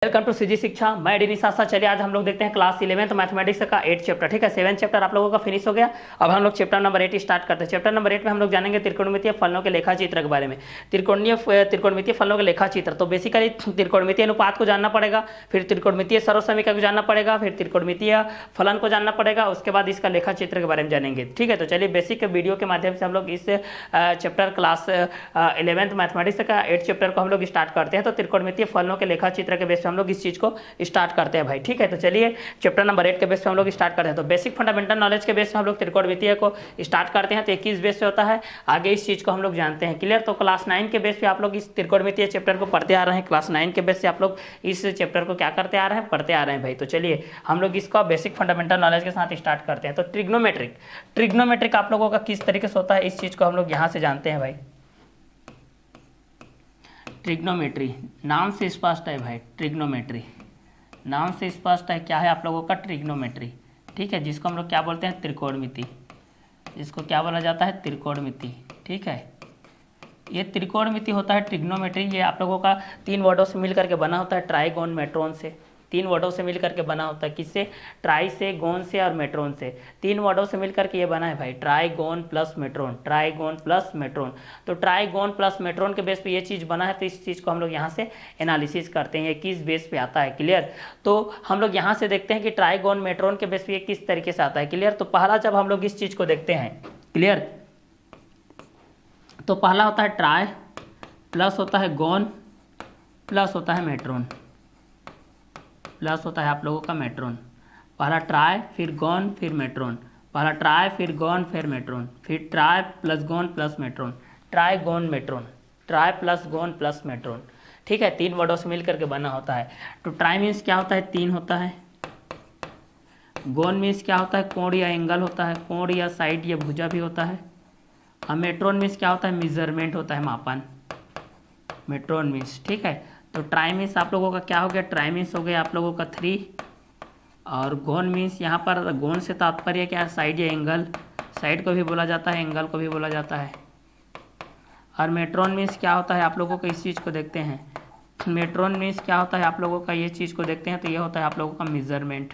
Welcome to CG शिक्षा। मैं D निशा। चलिए आज हम लोग देखते हैं क्लास 11th मैथमेटिक्स का 8 चैप्टर। ठीक है, 7 चैप्टर आप लोगों का फिनिश हो गया। अब हम लोग चैप्टर नंबर 8 स्टार्ट करते हैं। चैप्टर नंबर 8 में हम लोग जानेंगे त्रिकोणमितीय फलनों के लेखा चित्र के बारे में। त्रिकोणमितीय फलनों के लेखा चित्र, तो बेसिकली त्रिकोणमितीय अनुपात को जानना पड़ेगा, फिर त्रिकोणमितीय सर्वसमीकरण को जानना पड़ेगा, फिर त्रिकोणमितीय फलन को जानना पड़ेगा, उसके बाद इसका लेखा चित्र के बारे में जानेंगे। ठीक है, तो चलिए बेसिक वीडियो के माध्यम से हम लोग इस चैप्टर क्लास 11th मैथमेटिक्स का 8 चैप्टर को हम लोग स्टार्ट करते हैं। तो त्रिकोणमितीय फलनों के लेखा चित्र के बेस पे हम लोग इस चीज को स्टार्ट करते हैं भाई। ठीक है, तो चलिए चैप्टर नंबर 8 के बेस पे हम लोग स्टार्ट करते हैं। तो बेसिक फंडामेंटल नॉलेज के बेस पे हम लोग त्रिकोणमितीय को स्टार्ट करते हैं। तो 21 बेस पे होता है, आगे इस चीज को हम लोग जानते हैं। क्लियर? तो क्लास 9 के बेस पे आप लोग इस त्रिकोणमितीय चैप्टर को पढ़ते आ रहे हैं। क्लास 9 के बेस से आप लोग इस चैप्टर को क्या करते आ रहे हैं, पढ़ते आ रहे हैं भाई। तो चलिए हम लोग इसका बेसिक फंडामेंटल नॉलेज के साथ स्टार्ट करते हैं। तो ट्रिग्नोमेट्रिक आप लोगों का किस तरीके से होता है, इस चीज को हम लोग यहाँ से जानते हैं भाई। ट्रिग्नोमेट्री नाम से स्पष्ट है भाई। ट्रिग्नोमेट्री नाम से स्पष्ट है, क्या है आप लोगों का ट्रिग्नोमेट्री। ठीक है, जिसको हम लोग क्या बोलते हैं, त्रिकोणमिति। इसको क्या बोला जाता है, त्रिकोणमिति। ठीक है, ये त्रिकोणमिति होता है ट्रिग्नोमेट्री। ये आप लोगों का 3 वर्डों से मिल करके बना होता है, ट्राइगोन मेट्रोन से। 3 वर्डों से मिल करके बना होता है, किससे, ट्राई से, गोन से और मेट्रोन से। 3 वर्डों से मिल करके ये बना है भाई, trigon plus matron, trigon plus matron. तो ट्राइगोन प्लस मेट्रोन के बेस पे ये चीज़ बना है। तो इस चीज़ को हम लोग यहाँ से एनालिसिस करते हैं, ये किस बेस पे आता है। क्लियर? तो हम लोग यहाँ से देखते हैं कि ट्राइगोन मेट्रोन के बेस पे ये किस तरीके से आता है। क्लियर? तो पहला जब हम लोग इस चीज़ को देखते हैं, क्लियर, तो पहला होता है ट्राई, प्लस होता है गोन, प्लस होता है मेट्रोन, प्लस होता है आप लोगों का मेट्रोन। पहला ट्राई, फिर गोन, फिर मेट्रोन, पहला ट्राई, फिर गोन, फिर मेट्रोन, फिर ट्राई प्लस गोन प्लस मेट्रोन, ट्राई गोन मेट्रोन, ट्राई प्लस गोन प्लस मेट्रोन। ठीक है, 3 वर्डों से मिल करके बना होता है। तो ट्राई मीन्स क्या होता है, 3 होता है। गोन मीन्स क्या होता है, कोण या एंगल होता है, कोण या साइड या भुजा भी होता है। और मेट्रोन मीन्स क्या होता है, मेजरमेंट होता है, मापन, मेट्रोन मीन्स। ठीक है, तो ट्राई मीन्स आप लोगों का क्या हो गया, ट्राई मीन्स हो गया आप लोगों का 3। और गोन मीन्स यहाँ पर गोन से तात्पर्य क्या है, साइड या एंगल, साइड को भी बोला जाता है, एंगल को भी बोला जाता है। और मेट्रोन मीन्स क्या होता है आप लोगों को, इस चीज़ को देखते हैं। मेट्रोन मीन्स क्या होता है आप लोगों का, ये चीज़ को देखते हैं। तो ये होता है आप लोगों का मेजरमेंट।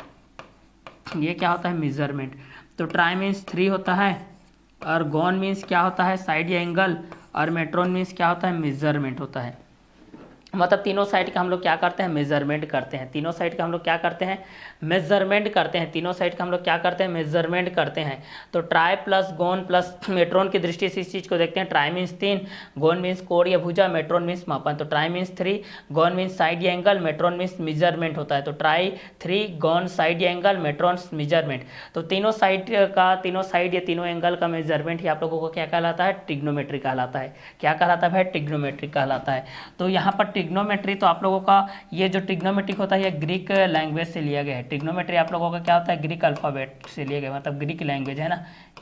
ये क्या होता है, मेजरमेंट। तो ट्राई मीन्स 3 होता है, और गोन मीन्स क्या होता है, साइड या एंगल, और मेट्रोन मीन्स क्या होता है, मेजरमेंट होता है। मतलब तीनों साइड का हम लोग क्या करते हैं, मेजरमेंट करते हैं। तीनों साइड का हम लोग क्या करते हैं, मेजरमेंट करते हैं। तीनों साइड का हम लोग क्या करते हैं, मेजरमेंट करते हैं। तो ट्राई प्लस गोन प्लस मेट्रोन की दृष्टि से इस चीज़ को देखते हैं। ट्राई मीन्स 3, गोन मीन्स कोण या भुजा, मेट्रोन मीन्स मापन। तो ट्राई मीन्स 3, गोन मीन्स साइड या एंगल, मेट्रोन मीन्स मेजरमेंट होता है। तो ट्राई 3, गोन साइड या एंगल, मेट्रोन मेजरमेंट। तो तीनों साइड या तीनों एंगल का मेजरमेंट ही आप लोगों को क्या कहलाता है, ट्रिग्नोमेट्री कहलाता है। क्या कहलाता है भाई, ट्रिग्नोमेट्री कहलाता है। तो यहाँ पर ट्रिग्नोमेट्री, तो आप लोगों का ये जो ट्रिग्नोमेट्रिक होता है ये ग्रीक लैंग्वेज से लिया गया है। ट्रिग्नोमेट्री आप लोगों का क्या होता है, ग्रीक अल्फाबेट से लिया गया, मतलब ग्रीक लैंग्वेज है ना,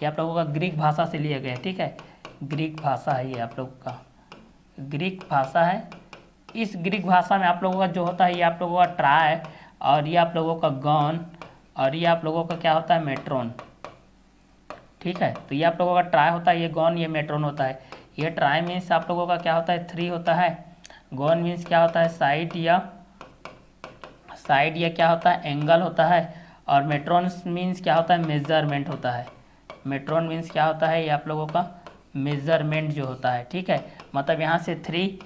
ये आप लोगों का ग्रीक भाषा से लिया गया है। ठीक है, ग्रीक भाषा है, ये आप लोगों का ग्रीक भाषा है। इस ग्रीक भाषा में आप लोगों का जो होता है, ये आप लोगों का ट्राई, और ये आप लोगों का गॉन, और ये आप लोगों का क्या होता है, मेट्रोन। ठीक है, तो ये आप लोगों का ट्राई होता है, ये गॉन, ये मेट्रोन होता है। ये ट्राई मीन्स आप लोगों का क्या होता है, 3 होता है। गोन मीन्स क्या होता है, साइड या क्या होता है, एंगल होता है। और मेट्रोन मीन्स क्या होता है, मेजरमेंट होता है। मेट्रोन मीन्स क्या होता है, ये आप लोगों का मेजरमेंट जो होता है। ठीक है, मतलब यहाँ से 3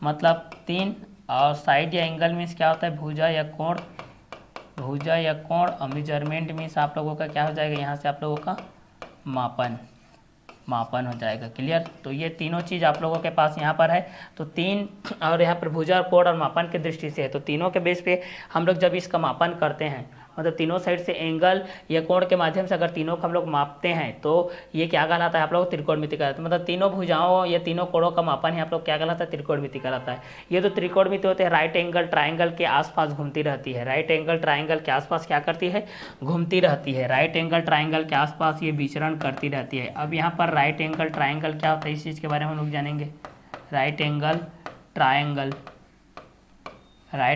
मतलब 3, और साइड या एंगल मीन्स क्या होता है, भुजा या कोण, और मेजरमेंट मीन्स आप लोगों का क्या हो जाएगा, यहाँ से आप लोगों का मापन हो जाएगा। क्लियर? तो ये तीनों चीज़ आप लोगों के पास यहाँ पर है। तो 3, और यहाँ पर भुजा, कोण और मापन की दृष्टि से है। तो तीनों के बेस पे हम लोग जब इसका मापन करते हैं, मतलब तीनों साइड से एंगल या कोण के माध्यम से अगर तीनों को हम लोग मापते हैं, तो ये क्या कहलाता है आप लोग, त्रिकोणमिति कहलाता है। मतलब तीनों भुजाओं या तीनों कोणों का मापन ही आप लोग क्या कहलाता है, त्रिकोणमिति कहलाता है। ये तो त्रिकोणमिति होते हैं, राइट एंगल ट्राइंगल के आसपास घूमती रहती है। राइट एंगल ट्राइंगल के आसपास क्या करती है, घूमती रहती है। राइट एंगल ट्राइंगल के आसपास ये विचरण करती रहती है। अब यहाँ पर राइट एंगल ट्राइंगल क्या होता है, इस चीज़ के बारे में हम लोग जानेंगे। राइट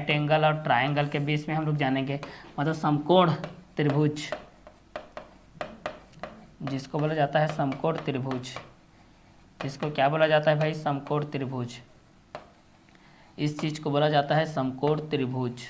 एंगल और ट्राइंगल के बीच में हम लोग जानेंगे, मतलब समकोण त्रिभुज, जिसको बोला जाता है समकोण त्रिभुज। इसको क्या बोला जाता है भाई, समकोण त्रिभुज। इस चीज़ को बोला जाता है समकोण त्रिभुज।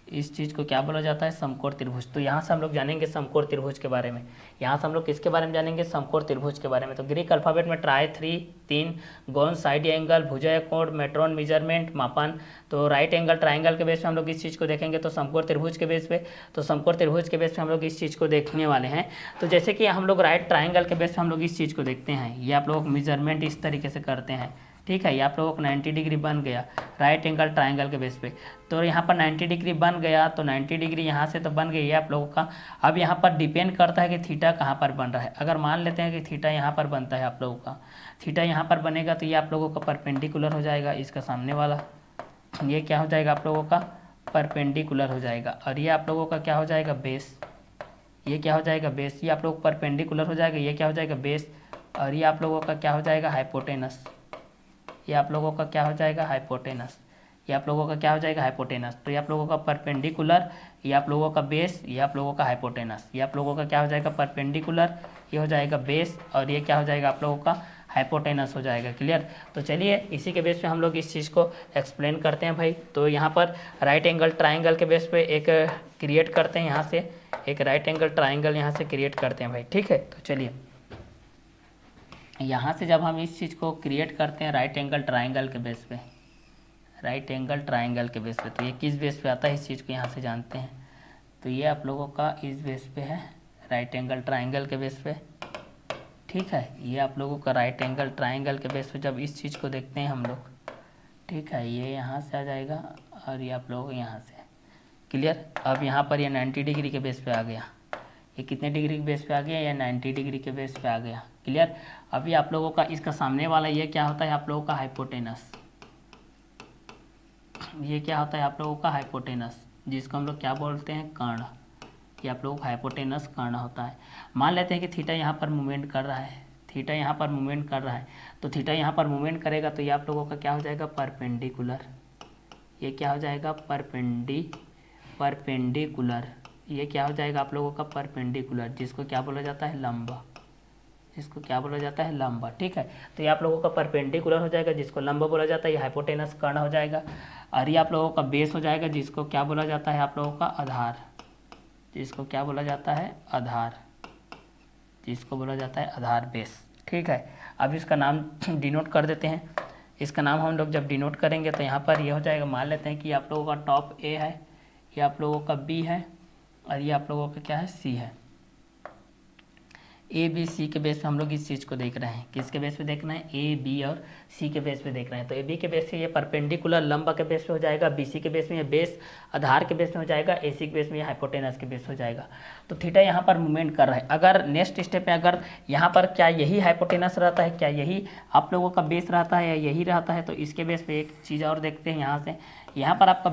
इस चीज़ को क्या बोला जाता है? समकोण त्रिभुज। तो यहाँ से हम लोग जानेंगे समकोण त्रिभुज के बारे में। यहाँ से हम लोग किसके बारे में जानेंगे? समकोण त्रिभुज के बारे में। तो ग्रीक अल्फाबेट में ट्राई 3 गोन, साइड एंगल, भुजय कोण, मेट्रोन, मेजरमेंट, मापन। तो राइट एंगल ट्राइंगल के बेस पे हम लोग इस चीज़ को देखेंगे, तो समकोण त्रिभुज के बेस पे। तो समकोण त्रिभुज के बेस पे हम लोग इस चीज़ को देखने वाले हैं। तो जैसे कि हम लोग राइट ट्राइंगल के बेस पे हम लोग इस चीज़ को देखते हैं, ये आप लोग मेजरमेंट इस तरीके से करते हैं, ठीक है। ये आप लोगों को 90 डिग्री बन गया राइट एंगल ट्राइंगल के बेस पे। तो यहाँ पर 90 डिग्री बन गया, तो 90 डिग्री यहाँ से तो बन गई है आप लोगों का। अब यहाँ पर डिपेंड करता है कि थीटा कहाँ पर बन रहा है। अगर मान लेते हैं कि थीटा यहाँ पर बनता है आप लोगों का, थीटा यहाँ पर बनेगा, तो ये आप लोगों का परपेंडिकुलर हो जाएगा इसका सामने वाला। ये क्या हो जाएगा? आप लोगों का परपेंडिकुलर हो जाएगा। और ये आप लोगों का क्या हो जाएगा? बेस। ये क्या हो जाएगा? बेस। ये आप लोग परपेंडिकुलर हो जाएगा, ये क्या हो जाएगा? बेस। और ये आप लोगों का क्या हो जाएगा? हाइपोटेनस। ये आप लोगों का क्या हो जाएगा? हाइपोटेनस। ये आप लोगों का क्या हो जाएगा? हाइपोटेनस। तो ये आप लोगों का परपेंडिकुलर, ये आप लोगों का बेस, ये आप लोगों का हाइपोटेनस। ये आप लोगों का क्या हो जाएगा? परपेंडिकुलर, ये हो जाएगा बेस, और ये क्या हो जाएगा? आप लोगों का हाइपोटेनस हो जाएगा। क्लियर? तो चलिए इसी के बेस पे हम लोग इस चीज़ को एक्सप्लेन करते हैं भाई। तो यहाँ पर राइट एंगल ट्राइंगल के बेस पे एक क्रिएट करते हैं, यहाँ से एक राइट एंगल ट्राइंगल यहाँ से क्रिएट करते हैं भाई, ठीक है। तो चलिए यहाँ से जब हम इस चीज़ को क्रिएट करते हैं राइट एंगल ट्राइंगल के बेस पे, राइट एंगल ट्राइंगल के बेस पे, तो ये किस बेस पे आता है इस चीज़ को यहाँ से जानते हैं। तो ये आप लोगों का इस बेस पे है, राइट एंगल ट्राइंगल के बेस पे, ठीक है। ये आप लोगों का राइट एंगल ट्राइंगल के बेस पे जब इस चीज़ को देखते हैं हम लोग, ठीक है, ये यहाँ से आ जाएगा और ये आप लोगों यहाँ से। क्लियर? अब यहाँ पर ये 90 डिग्री के बेस पे आ गया। ये कितने डिग्री के बेस पे आ गया? या 90 डिग्री के बेस पे आ गया। क्लियर? अभी आप लोगों का इसका सामने वाला ये क्या होता है? आप लोगों का हाइपोटेनस। ये क्या होता है? आप लोगों का हाइपोटेनस, जिसको हम लोग क्या बोलते हैं? कर्ण। ये आप लोगों का हाइपोटेनस कर्ण होता है। मान लेते हैं कि थीटा यहाँ पर मूवमेंट कर रहा है, थीटा यहाँ पर मूवमेंट कर रहा है, तो थीटा यहाँ पर मूवमेंट करेगा, तो ये आप लोगों का क्या हो जाएगा? परपेंडिकुलर। ये क्या हो जाएगा? परपेंडिकुलर। ये क्या हो जाएगा? आप लोगों का परपेंडिकुलर, जिसको क्या बोला जाता है? लंबा। इसको क्या बोला जाता है? लंबा, ठीक है। तो ये आप लोगों का परपेंडिकुलर हो जाएगा, जिसको लंबा बोला जाता है। ये हाइपोटेनस कर्ण हो जाएगा। और ये आप लोगों का बेस हो जाएगा, जिसको क्या बोला जाता है? आप लोगों का आधार। जिसको क्या बोला जाता है? आधार। जिसको बोला जाता है आधार, बेस, ठीक है। अब इसका नाम डिनोट कर देते हैं। इसका नाम हम लोग जब डिनोट करेंगे तो यहाँ पर ये हो जाएगा, मान लेते हैं कि आप लोगों का टॉप ए है, ये आप लोगों का बी है, और ये आप लोगों का क्या है? सी है। ए बी सी के बेस पे हम लोग इस चीज़ को देख रहे हैं। किसके बेस पे देखना है? ए बी और सी के बेस पे देख रहे हैं। तो ए बी के बेस पे ये परपेंडिकुलर लंबा के बेस पे हो जाएगा, बी सी के बेस में ये बेस आधार के बेस में हो जाएगा, ए सी के बेस में ये हाइपोटेनस के बेस हो जाएगा। तो थीटा यहाँ पर मूवमेंट कर रहा है। अगर नेक्स्ट स्टेप पे अगर यहाँ पर क्या यही हाइपोटेनस रहता है, क्या यही आप लोगों का बेस रहता है, या यही रहता है, तो इसके बेस पे एक चीज़ और देखते हैं। यहाँ से यहाँ पर आपका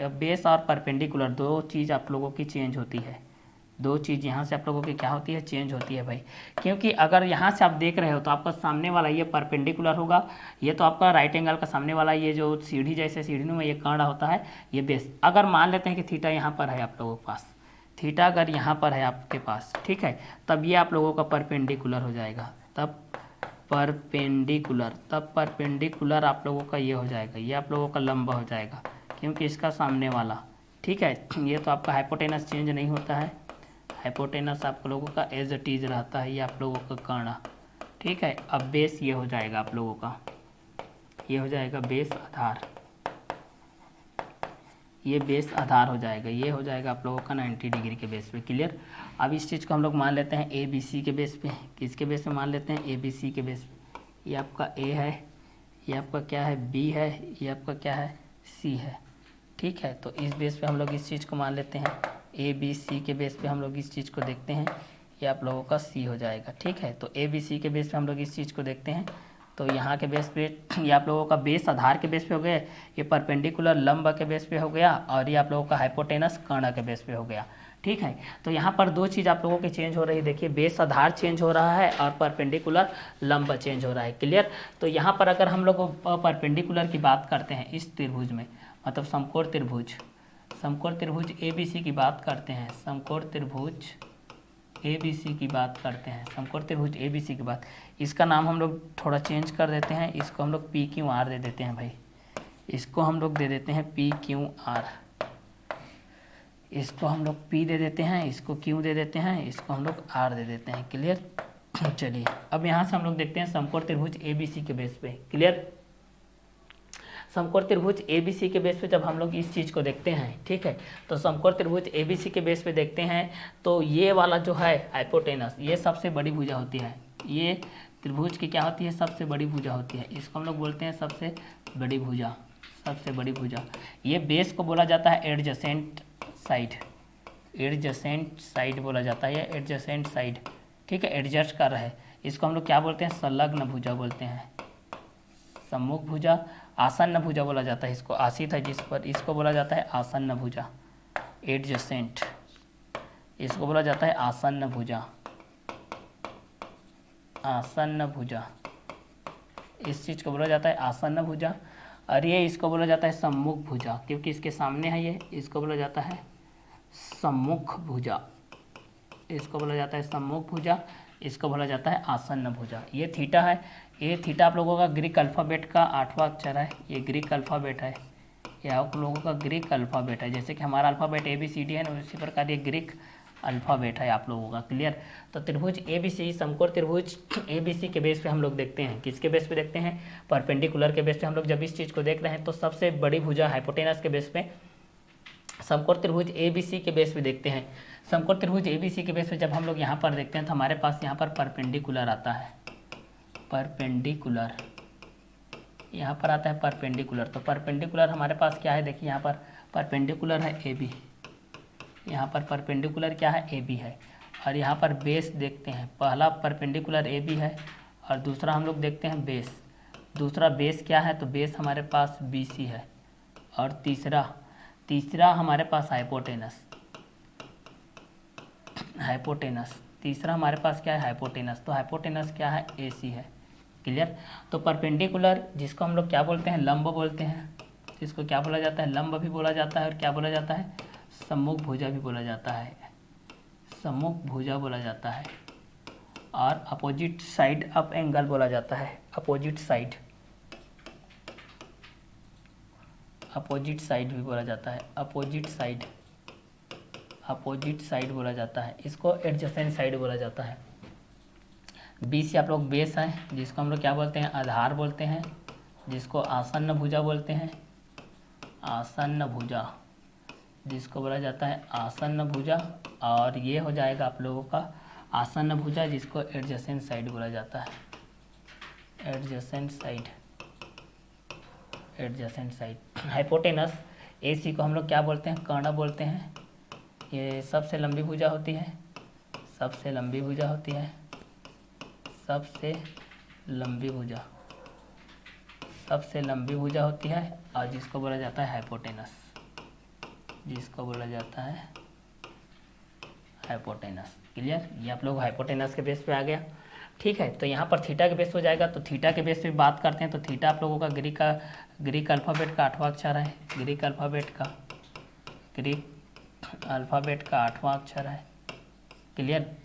बेस और परपेंडिकुलर दो चीज़ आप लोगों की चेंज होती है। दो चीज़ यहाँ से आप लोगों की क्या होती है? चेंज होती है भाई। क्योंकि अगर यहाँ से आप देख रहे हो तो आपका सामने वाला ये परपेंडिकुलर होगा, ये तो आपका राइट एंगल का सामने वाला ये जो सीढ़ी जैसे सीढ़ी में ये कर्ण होता है, ये बेस। अगर मान लेते हैं कि थीटा यहाँ पर है आप लोगों के पास, थीटा अगर यहाँ पर है आपके पास, ठीक है, तब ये आप लोगों का परपेंडिकुलर हो जाएगा। तब परपेंडिकुलर आप लोगों का ये हो जाएगा, ये आप लोगों का लंबा हो जाएगा, क्योंकि इसका सामने वाला, ठीक है। ये तो आपका हाइपोटेनस चेंज नहीं होता है, हाइपोटेनस आप लोगों का एज इट इज रहता है, ये आप लोगों का कर्ण, ठीक है। अब बेस ये हो जाएगा आप लोगों का, ये हो जाएगा बेस आधार, ये बेस आधार हो जाएगा, ये हो जाएगा आप लोगों का 90 डिग्री के बेस पे। क्लियर? अब इस चीज़ को हम लोग मान लेते हैं ए बी सी के बेस पे। किसके बेस पे मान लेते हैं? ए बी सी के बेस पे। ये आपका ए है, ये आपका क्या है? बी है, ये आपका क्या है? सी है, ठीक है। तो इस बेस पे हम लोग इस चीज़ को मान लेते हैं, ए बी सी के बेस पे हम लोग इस चीज़ को देखते हैं, ये आप लोगों का सी हो जाएगा, ठीक है। तो ए बी सी के बेस पे हम लोग इस चीज़ को देखते हैं, तो यहाँ के बेस पे ये आप लोगों का बेस आधार के बेस पे हो गया, ये परपेंडिकुलर लंब के बेस पे हो गया, और ये आप लोगों का हाइपोटेनस कर्ण के बेस पे हो गया, ठीक है। तो यहाँ पर दो चीज़ आप लोगों की चेंज हो रही है, देखिए बेस आधार चेंज हो रहा है और परपेंडिकुलर लंब चेंज हो रहा है। क्लियर? तो यहाँ पर अगर हम लोग परपेंडिकुलर की बात करते हैं इस त्रिभुज में, मतलब समकोण त्रिभुज ए बी सी की बात करते हैं, समकोण त्रिभुज ए बी सी की बात करते हैं, समकोण त्रिभुज ए बी सी की बात, इसका नाम हम लोग थोड़ा चेंज कर देते हैं, इसको हम लोग पी क्यू आर दे देते हैं भाई। इसको हम लोग दे देते हैं पी क्यू आर, इसको हम लोग P दे देते हैं, इसको Q दे देते हैं, इसको हम लोग R दे देते हैं। क्लियर। चलिए अब यहाँ से हम लोग देखते हैं समकोण त्रिभुज ABC के बेस पे। क्लियर। समकोण त्रिभुज ABC के बेस पे जब हम लोग इस चीज़ को देखते हैं, ठीक है, तो समकोण त्रिभुज ABC के बेस पे देखते हैं तो ये वाला जो है हाइपोटेनस, ये सबसे बड़ी भुजा होती है। ये त्रिभुज की क्या होती है? सबसे बड़ी भुजा होती है। इसको हम लोग बोलते हैं सबसे बड़ी भुजा, सबसे बड़ी भुजा। ये बेस को बोला जाता है एडजेसेंट साइड, एडजेसेंट साइड बोला जाता है, ये एडजेसेंट साइड, ठीक है, एडजस्ट कर रहा है। इसको हम लोग क्या बोलते हैं? संलग्न भुजा बोलते हैं, सम्मुख भुजा, आसन्न भुजा बोला जाता है। इसको आसित है जिस पर, इसको बोला जाता है आसन्न भुजा, एडजेसेंट, इसको बोला जाता है आसन्न भुजा, आसन्न भुजा, इस चीज़ को बोला जाता है आसन्न भुजा। और ये इसको बोला जाता है सम्मुख भुजा, क्योंकि इसके सामने है ये, इसको बोला जाता है सम्मुख भुजा, इसको बोला जाता है सम्मुख भुजा, इसको बोला जाता है आसन्न भुजा। ये थीटा है, ये थीटा आप लोगों का ग्रीक अल्फ़ाबेट का 8वां अक्षर है, ये ग्रीक अल्फ़ाबेट है, ये आप लोगों का ग्रीक अल्फ़ाबेट है। जैसे कि हमारा अल्फ़ाबेट ABCD है ना, उसी प्रकार ये ग्रीक अल्फ़ाबेट है आप लोगों का। क्लियर। तो त्रिभुज ABC, समकोण त्रिभुज ABC के बेस पे हम लोग देखते हैं, किसके बेस पे देखते हैं? परपेंडिकुलर के बेस पे। हम लोग जब इस चीज़ को देख रहे हैं तो सबसे बड़ी भुजा हाइपोटेनस के बेस पे समकोण त्रिभुज ABC के बेस पे देखते हैं। समकोण त्रिभुज ABC के बेस पे जब हम लोग यहाँ पर देखते हैं तो हमारे पास यहाँ पर परपेंडिकुलर आता है, परपेंडिकुलर, यहाँ पर आता है परपेंडिकुलर। तो परपेंडिकुलर हमारे पास क्या है? देखिए यहाँ पर परपेंडिकुलर है AB, यहाँ पर परपेंडिकुलर क्या है? AB है। और यहाँ पर बेस देखते हैं, पहला परपेंडिकुलर AB है और दूसरा हम लोग देखते हैं बेस। दूसरा बेस क्या है? तो बेस हमारे पास BC है। और तीसरा हमारे पास हाइपोटेनस, हाइपोटेनस, तीसरा हमारे पास क्या है? हाइपोटेनस। तो हाइपोटेनस क्या है? AC है। क्लियर। तो परपेंडिकुलर जिसको हम लोग क्या बोलते हैं? लंब बोलते हैं। इसको क्या बोला जाता है? लंब भी बोला जाता है और क्या बोला जाता है? सम्मुख भुजा भी बोला जाता है, सम्मुख भुजा बोला जाता है। और अपोजिट साइड अप एंगल बोला जाता है, अपोजिट साइड, अपोजिट साइड भी बोला जाता है, अपोजिट साइड, अपोजिट साइड बोला जाता है। इसको एडजेसेंट साइड बोला जाता है। BC आप लोग बेस है, जिसको हम लोग क्या बोलते हैं? आधार बोलते हैं, जिसको आसन्न भुजा बोलते हैं, आसन्न भुजा, जिसको बोला जाता है आसन्न भुजा। और ये हो जाएगा आप लोगों का आसन्न भुजा, जिसको एडजेसेंट साइड बोला जाता है, adjacent side, adjacent side. Hypotenuse AC को हम लोग क्या बोलते हैं? कर्ण बोलते हैं। ये सबसे लंबी भुजा होती है, सबसे लंबी भुजा होती है, सबसे लंबी भुजा, सबसे लंबी भुजा होती है। और जिसको बोला जाता है हाइपोटेनस, जिसको बोला जाता है हाइपोटेनस। क्लियर। ये आप लोग हाइपोटेनस के बेस पे आ गया। ठीक है। तो यहाँ पर थीटा के बेस हो जाएगा। तो थीटा के बेस पे बात करते हैं। तो थीटा आप लोगों का ग्रीक अल्फ़ाबेट का 8वां अक्षर है, ग्रीक अल्फ़ाबेट का, ग्रीक अल्फ़ाबेट का 8वां अक्षर है। क्लियर।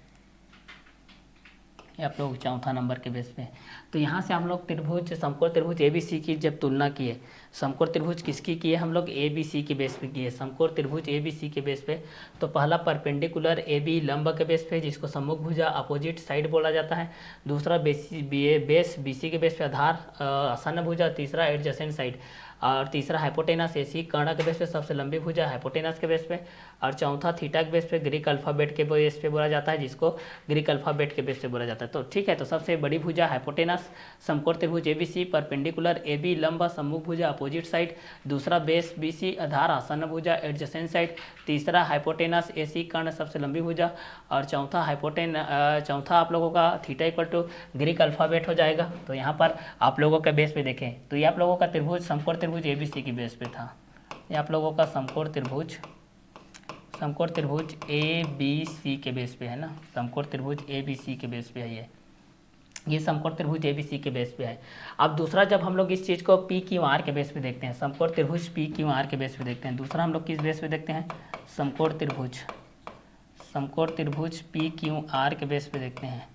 ये आप लोग 4था नंबर के बेस पे। तो यहाँ से हम लोग त्रिभुज, समकोण त्रिभुज ABC की जब तुलना किए, समकोण त्रिभुज किसकी की है? हम लोग ABC के बेस पे किए, समकोण त्रिभुज ABC के बेस पे। तो पहला परपेंडिकुलर AB लंब के बेस पे, जिसको सम्मुख भुजा, अपोजिट साइड बोला जाता है। दूसरा बेस BC के बेस पे आधार, आसन्न भुजा। तीसरा एडजेसेंट साइड। और तीसरा हाइपोटेनस AC कर्ण के बेस पे सबसे लंबी भुजा, हाइपोटेनस के बेस पे। और चौथा थीटा के बेस पे, ग्रीक अल्फ़ाबेट के बेस पे बोला जाता है, जिसको ग्रीक अल्फ़ाबेट के बेस पे बोला जाता है। तो ठीक है। तो सबसे बड़ी भुजा हाइपोटेनस, समकोण त्रिभुज ABC, परपेंडिकुलर AB लंब, सम्मुख भुजा, अपोजिट साइड। दूसरा बेस BC आधार, आसन्न भुजा, एडजेसेंट साइड। तीसरा हाइपोटेनस AC कर्ण, सबसे लंबी भुजा। और चौथा चौथा आप लोगों का theta equal to Greek alphabet हो जाएगा। तो यहाँ पर आप लोगों के बेस पे देखें तो ये आप लोगों का त्रिभुज समकोण त्रिभुज ABC की बेस पे था। ये आप लोगों का समकोण त्रिभुज ABC के बेस पे है ना, समकोण त्रिभुज ABC के बेस पे है ये समकोण त्रिभुज ABC के बेस पे है। अब दूसरा जब हम लोग इस चीज़ को PQR के बेस पे देखते हैं, समकोण त्रिभुज PQR के बेस पे देखते हैं। दूसरा हम लोग किस बेस पे देखते हैं? समकोण त्रिभुज PQR के बेस पे देखते हैं।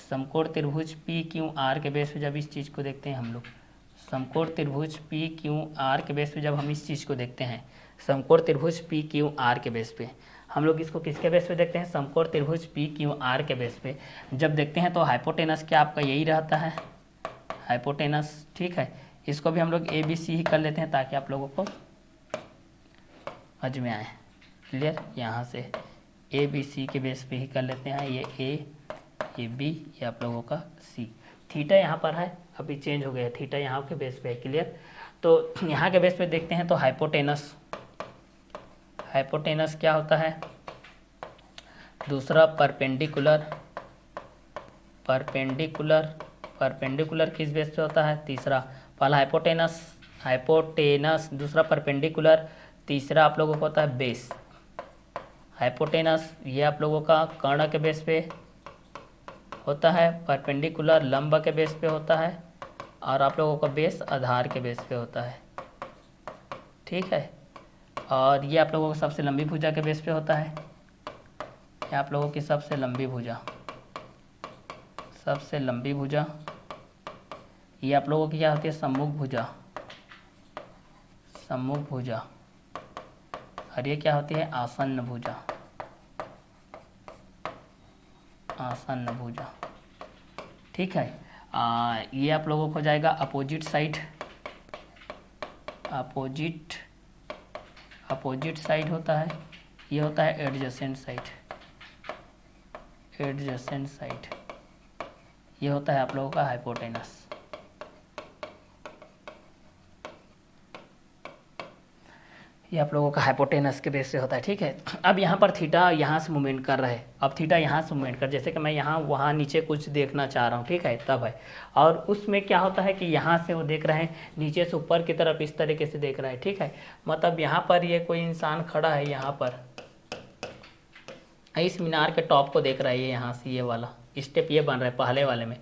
समकोण त्रिभुज PQR के बेस पे जब इस चीज़ को देखते हैं हम लोग, समकोण त्रिभुज पी क्यू आर के बेस पे जब हम इस चीज़ को देखते हैं, समकोण त्रिभुज पी क्यू आर के बेस पे, हम लोग इसको किसके बेस पे देखते हैं, समकोण त्रिभुज पी क्यू आर के बेस पे जब देखते हैं तो हाइपोटेनस क्या आपका यही रहता है, हाइपोटेनस। ठीक है, इसको भी हम लोग ए बी सी ही कर लेते हैं ताकि आप लोगों को समझ में आए। क्लियर, यहाँ से ए बी सी के बेस पे ही कर लेते हैं, ये बी, ये आप लोगों का सी। थीटा यहाँ पर है, अभी चेंज हो गया है, थीटा यहाँ के बेस पे है। क्लियर, तो यहाँ के बेस पे देखते हैं तो हाइपोटेनस, हाइपोटेनस क्या होता है, दूसरा परपेंडिकुलर, परपेंडिकुलर, परपेंडिकुलर किस बेस पे होता है, तीसरा, पहला हाइपोटेनस, हाइपोटेनस, दूसरा परपेंडिकुलर, तीसरा आप लोगों को होता है बेस। हाइपोटेनस ये आप लोगों का कर्ण के बेस पे होता है, परपेंडिकुलर लंब के बेस पे होता है, और आप लोगों का बेस आधार के बेस पे होता है। ठीक है, और ये आप लोगों को सबसे लंबी भुजा के बेस पे होता है, ये आप लोगों की सबसे लंबी भुजा, सबसे लंबी भुजा, ये आप लोगों की क्या होती है, सम्मुख भुजा, सम्मुख भुजा, और ये क्या होती है, आसन्न भुजा, आसन्न भुजा। ठीक है, ये आप लोगों को हो जाएगा opposite side, opposite, opposite side होता है, ये होता है एडजेसेंट साइड, एडजेसेंट साइड, ये होता है आप लोगों का हाइपोटेनस। ये आप लोगों का हाइपोटेनस के बेस से होता है। ठीक है, अब यहाँ पर थीटा यहाँ से मूवमेंट कर रहा है, अब थीटा यहाँ से मूवमेंट कर, जैसे कि मैं यहाँ वहाँ नीचे कुछ देखना चाह रहा हूँ। ठीक है, तब है, और उसमें क्या होता है कि यहाँ से वो देख रहे हैं नीचे से ऊपर की तरफ, इस तरीके से देख रहा है। ठीक है, मतलब यहाँ पर ये कोई इंसान खड़ा है, यहाँ पर इस मीनार के टॉप को देख रहा है, ये यहाँ से ये वाला स्टेप ये बन रहा है पहले वाले में,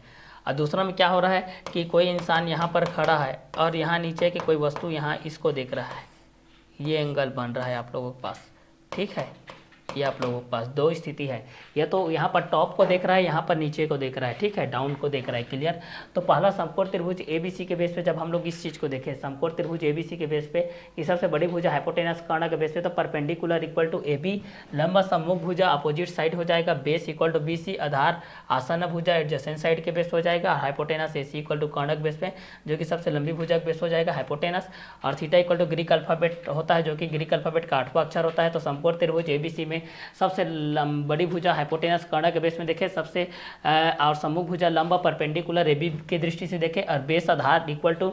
और दूसरा में क्या हो रहा है कि कोई इंसान यहाँ पर खड़ा है और यहाँ नीचे की कोई वस्तु यहाँ इसको देख रहा है, ये एंगल बन रहा है आप लोगों के पास। ठीक है, ये आप लोगों के पास दो स्थिति है, या तो यहाँ पर टॉप को देख रहा है, यहाँ पर नीचे को देख रहा है। ठीक है, डाउन को देख रहा है। क्लियर, तो पहला समकोण त्रिभुज एबीसी के बेस पे जब हम लोग इस चीज़ को देखें, समकोण त्रिभुज एबीसी के बेस पे ये सबसे बड़ी भुजा हाइपोटेनस कर्ण के बेस पे, तो perpendicular equal to A B, लंबा सम्मुख भुजा अपोजिट साइड हो जाएगा, base equal to B C, आधार आसन्न भुजा एडजेसेंट साइड के बेस हो जाएगा, hypotenuse A C equal to कर्ण के बेस पे जो कि सबसे लंबी भुजा के बेस हो जाएगा हाइपोटेनस, और theta equal to Greek alphabet होता है जो कि ग्रीक अल्फाबेट का 8वां अक्षर होता है। तो समकोण त्रिभुज एबीसी में सबसे बड़ी भुजा हाइपोटेनस कर्ण के बेस में देखें सबसे, और सम्मुख भुजा लंबा परपेंडिकुलर एबी की दृष्टि से देखें, और बेस आधार इक्वल टू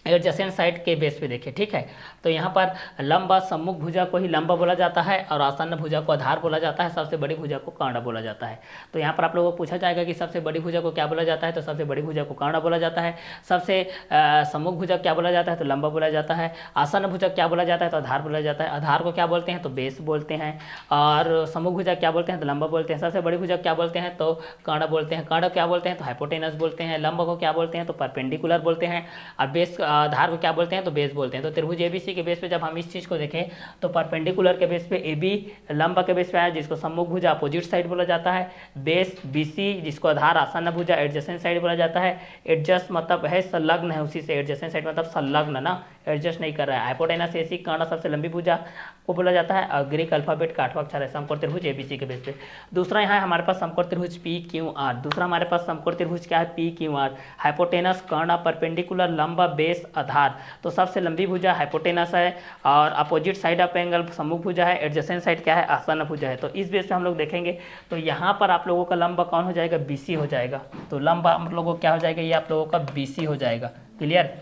एडजेसेंट साइड के बेस पे देखें। ठीक है, तो यहाँ पर लंबा सम्मुख भुजा को ही लंबा बोला जाता है और आसन्न भुजा को आधार बोला जाता है, सबसे बड़ी भुजा को कर्ण बोला जाता है। तो यहाँ पर आप लोगों को पूछा जाएगा कि सबसे बड़ी भुजा को क्या बोला जाता है, तो सबसे बड़ी भुजा को कर्ण बोला जाता है, सबसे सम्मुख भुजा क्या बोला जाता है, तो लंबा बोला जाता है, आसन्न भुजा क्या बोला जाता है, तो आधार बोला जाता है, आधार को क्या बोलते हैं, तो बेस बोलते हैं, और सम्मुख भुजा क्या बोलते हैं, तो लंबा बोलते हैं, सबसे बड़ी भुजा क्या बोलते हैं, तो कर्ण बोलते हैं, कर्ण क्या बोलते हैं, तो हाइपोटेनस बोलते हैं, लंबा को क्या बोलते हैं, तो परपेंडिकुलर बोलते हैं, और बेस आधार को क्या बोलते हैं, तो बेस बोलते हैं। तो त्रिभुज एबीसी के बेस पे जब हम इस चीज को देखें तो परपेंडिकुलर के बेस पे एबी लंबा के बेस पे आया जिसको सम्मुख भुजा अपोजिट साइड बोला जाता है, बेस बीसी जिसको आधार आसन्न भुजा एडजेसेंट साइड बोला जाता है, एडजस्ट मतलब है संलग्न है उसी से, एडजेसेंट साइड मतलब संलग्न ना, एडजस्ट नहीं कर रहा है। हाइपोटेनस एसी कर्ण सबसे लंबी भुजा को बोला जाता है, और ग्रीक अल्फाबेट का 8वां अक्षर है समकोण त्रिभुज एबीसी के बेस पे। दूसरा यहाँ हमारे पास समकोण त्रिभुज पी क्यू आर, दूसरा हमारे पास समकोण त्रिभुज क्या है, पी क्यू आर, हाइपोटेनस कर्ण परपेंडिकुलर लंबा बेस आधार, तो सबसे लंबी भुजा हाइपोटेनस है, और अपोजिट साइड ऑफ एंगल सम्मुख भुजा है, एडजेसेंट साइड क्या है, आसन्न भुजा है। तो इस बेस पे हम लोग देखेंगे तो यहाँ पर आप लोगों का लंबा कौन हो जाएगा, बीसी हो जाएगा, तो लंबा हम लोगों को क्या हो जाएगा, ये आप लोगों का बीसी हो जाएगा। क्लियर,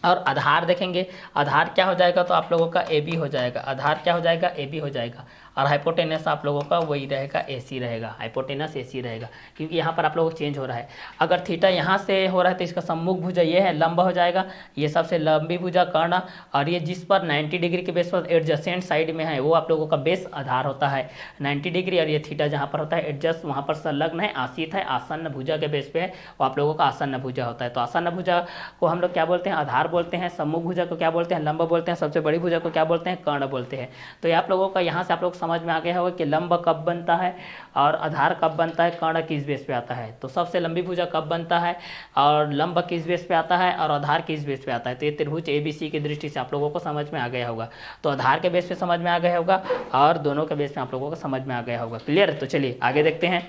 और आधार देखेंगे, आधार क्या हो जाएगा, तो आप लोगों का ए बी हो जाएगा, आधार क्या हो जाएगा, ए बी हो जाएगा, और हाइपोटेनस आप लोगों का वही रहेगा, ए सी रहेगा, हाइपोटेनस ए सी रहेगा, क्योंकि यहाँ पर आप लोगों को चेंज हो रहा है। अगर थीटा यहाँ से हो रहा है तो इसका सम्मुख भुजा ये है, लंबा हो जाएगा, ये सबसे लंबी भुजा कर्ण, और ये जिस पर 90 डिग्री के बेस पर एडजेसेंट साइड में है वो आप लोगों का बेस आधार होता है 90 डिग्री, और ये थीटा जहाँ पर होता है एडजस्ट वहाँ पर संलग्न है, आसित है, आसन्न भुजा के बेस पे है, वो आप लोगों का आसन्न भुजा होता है। तो आसन्न भुजा को हम लोग क्या बोलते हैं, आधार बोलते हैं, सम्मुख भुजा को क्या बोलते हैं, लंबा बोलते हैं, सबसे बड़ी भुजा को क्या बोलते हैं, कर्ण बोलते हैं। तो ये आप लोगों का यहाँ से आप लोग समझ में आ गया होगा कि लंब कब बनता है और आधार कब बनता है, कर्ण किस बेस पे आता है। तो सबसे लंबी भुजा कब बनता है और लंब किस बेस पे आता है और आधार किस बेस पे आता है। तो ये त्रिभुज ABC की दृष्टि से आप लोगों को समझ में आ गया होगा। तो आधार के बेस पे समझ में आ गया होगा और दोनों के बेस पे आप लोगों को समझ में आ गया होगा। क्लियर। तो चलिए आगे देखते हैं।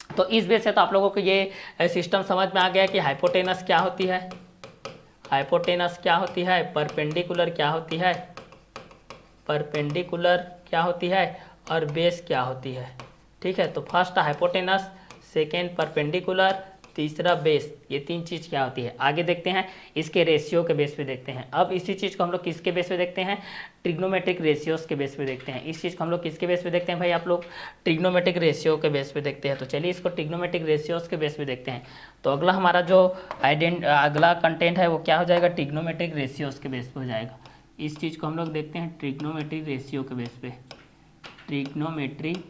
तो इस बेस से तो आप लोगों को ये सिस्टम समझ में आ गया कि हाइपोटेनस क्या होती है, हाइपोटेनस क्या होती है, परपेंडिकुलर क्या होती है, परपेंडिकुलर क्या होती है और बेस क्या होती है। ठीक है। तो फर्स्ट हाइपोटेनस, सेकेंड परपेंडिकुलर, तीसरा बेस, ये तीन चीज़ क्या होती है। आगे देखते हैं इसके रेशियो के बेस पे देखते हैं। अब इसी चीज़ को हम लोग किसके बेस पे देखते हैं, ट्रिग्नोमेट्रिक रेशियोज के बेस पे देखते हैं। इस चीज़ को हम लोग किसके बेस पे देखते हैं भाई, आप लोग ट्रिग्नोमेट्रिक रेशियो के बेस पे देखते हैं। तो चलिए इसको ट्रिग्नोमेट्रिक रेशियोज के बेस पे देखते हैं। तो अगला हमारा जो अगला कंटेंट है वो क्या हो जाएगा, ट्रिग्नोमेट्रिक रेशियोज के बेस पे हो जाएगा। इस चीज़ को हम लोग देखते हैं ट्रिग्नोमेट्रिक रेशियो के बेस पे, ट्रिग्नोमेट्रिक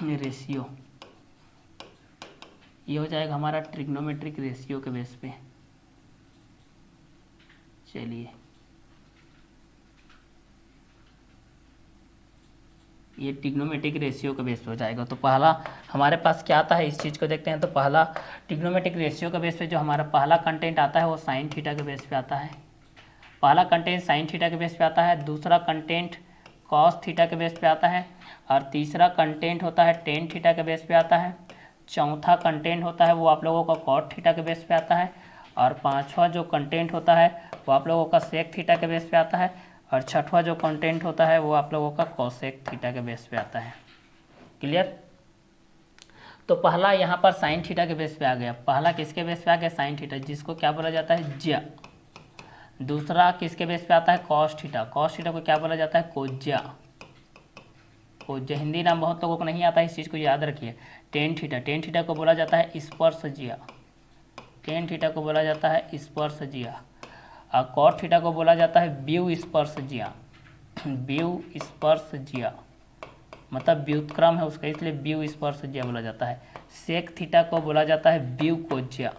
रेशियो, ये हो जाएगा हमारा ट्रिग्नोमेट्रिक रेशियो के बेस पे। चलिए ये ट्रिग्नोमेट्रिक रेशियो के बेस पे हो जाएगा। तो पहला हमारे पास क्या आता है, इस चीज़ को देखते हैं। तो पहला ट्रिग्नोमेट्रिक रेशियो के बेस पे जो हमारा पहला कंटेंट आता है वो साइन थीटा के बेस पे आता है। पहला कंटेंट साइन थीटा के बेस पे आता है, दूसरा कंटेंट कॉस थीटा के बेस पे आता है और तीसरा कंटेंट होता है टेन थीटा के बेस पे आता है। चौथा कंटेंट होता है वो आप लोगों का कॉट थीटा के बेस पे आता है और पांचवा जो कंटेंट होता है वो आप लोगों का सेक थीटा के बेस पे आता है और छठवां जो कंटेंट होता है वो आप लोगों का कोसेक थीटा के बेस पे आता है। क्लियर। तो पहला यहाँ पर साइन थीटा के बेस पे आ गया, पहला किसके बेस पे आ गया, साइन थीटा, जिसको क्या बोला जाता है, ज्या। दूसरा किसके बेस पे आता है, कॉस थीटा, कॉस थीटा को क्या बोला जाता है, कोज्या, कोज्या। हिंदी नाम बहुत लोगों को नहीं आता है, इस चीज़ को याद रखिए। टेन थीटा, टेन थीटा को बोला जाता है स्पर्शजिया, टेन थीटा को बोला जाता है स्पर्शजिया और कॉट थीटा को बोला जाता है व्यू स्पर्शजिया, व्यू स्पर्शजिया, मतलब व्युत्क्रम है उसका, इसलिए व्यू स्पर्शजिया बोला जाता है। सेक थीटा को बोला जाता है व्यू कोज्या,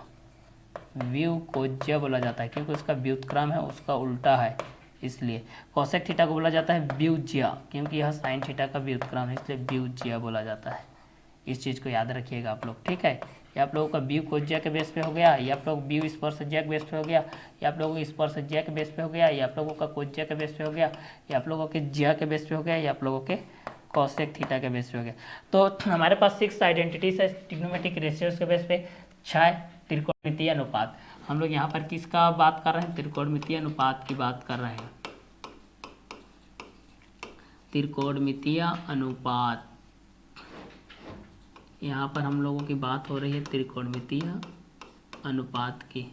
व्यू कोज्या बोला जाता है क्योंकि उसका व्युत्क्रम है उसका उल्टा है इसलिए। कोसेक थीटा को बोला जाता है व्यूज्या क्योंकि यह साइन थीटा का व्युत्क्रम है इसलिए व्यूज्या बोला जाता है। इस चीज़ को याद रखिएगा आप लोग। ठीक है। ये आप लोगों का व्यू कोज्या के बेस पे हो गया, ये आप लोग व्यू स्पर्शज्या के बेस पे हो गया, ये आप लोगों को स्पर्शज्या के बेस पे हो गया, ये आप लोगों का कोज्या के बेस पे हो गया, ये आप लोगों के ज्या के बेस पे हो गया, ये आप लोगों के कॉसेक थीटा के बेस पे हो गया। तो हमारे पास 6 आइडेंटिटीज है ट्रिग्नोमेट्रिक रेशियोज के बेस पे। 6 त्रिकोणमितीय अनुपात। हम लोग यहाँ पर किसका बात कर रहे हैं, त्रिकोणमितीय अनुपात की बात कर रहे हैं। त्रिकोणमितीय अनुपात, यहाँ पर हम लोगों की बात हो रही है त्रिकोणमितीय अनुपात की,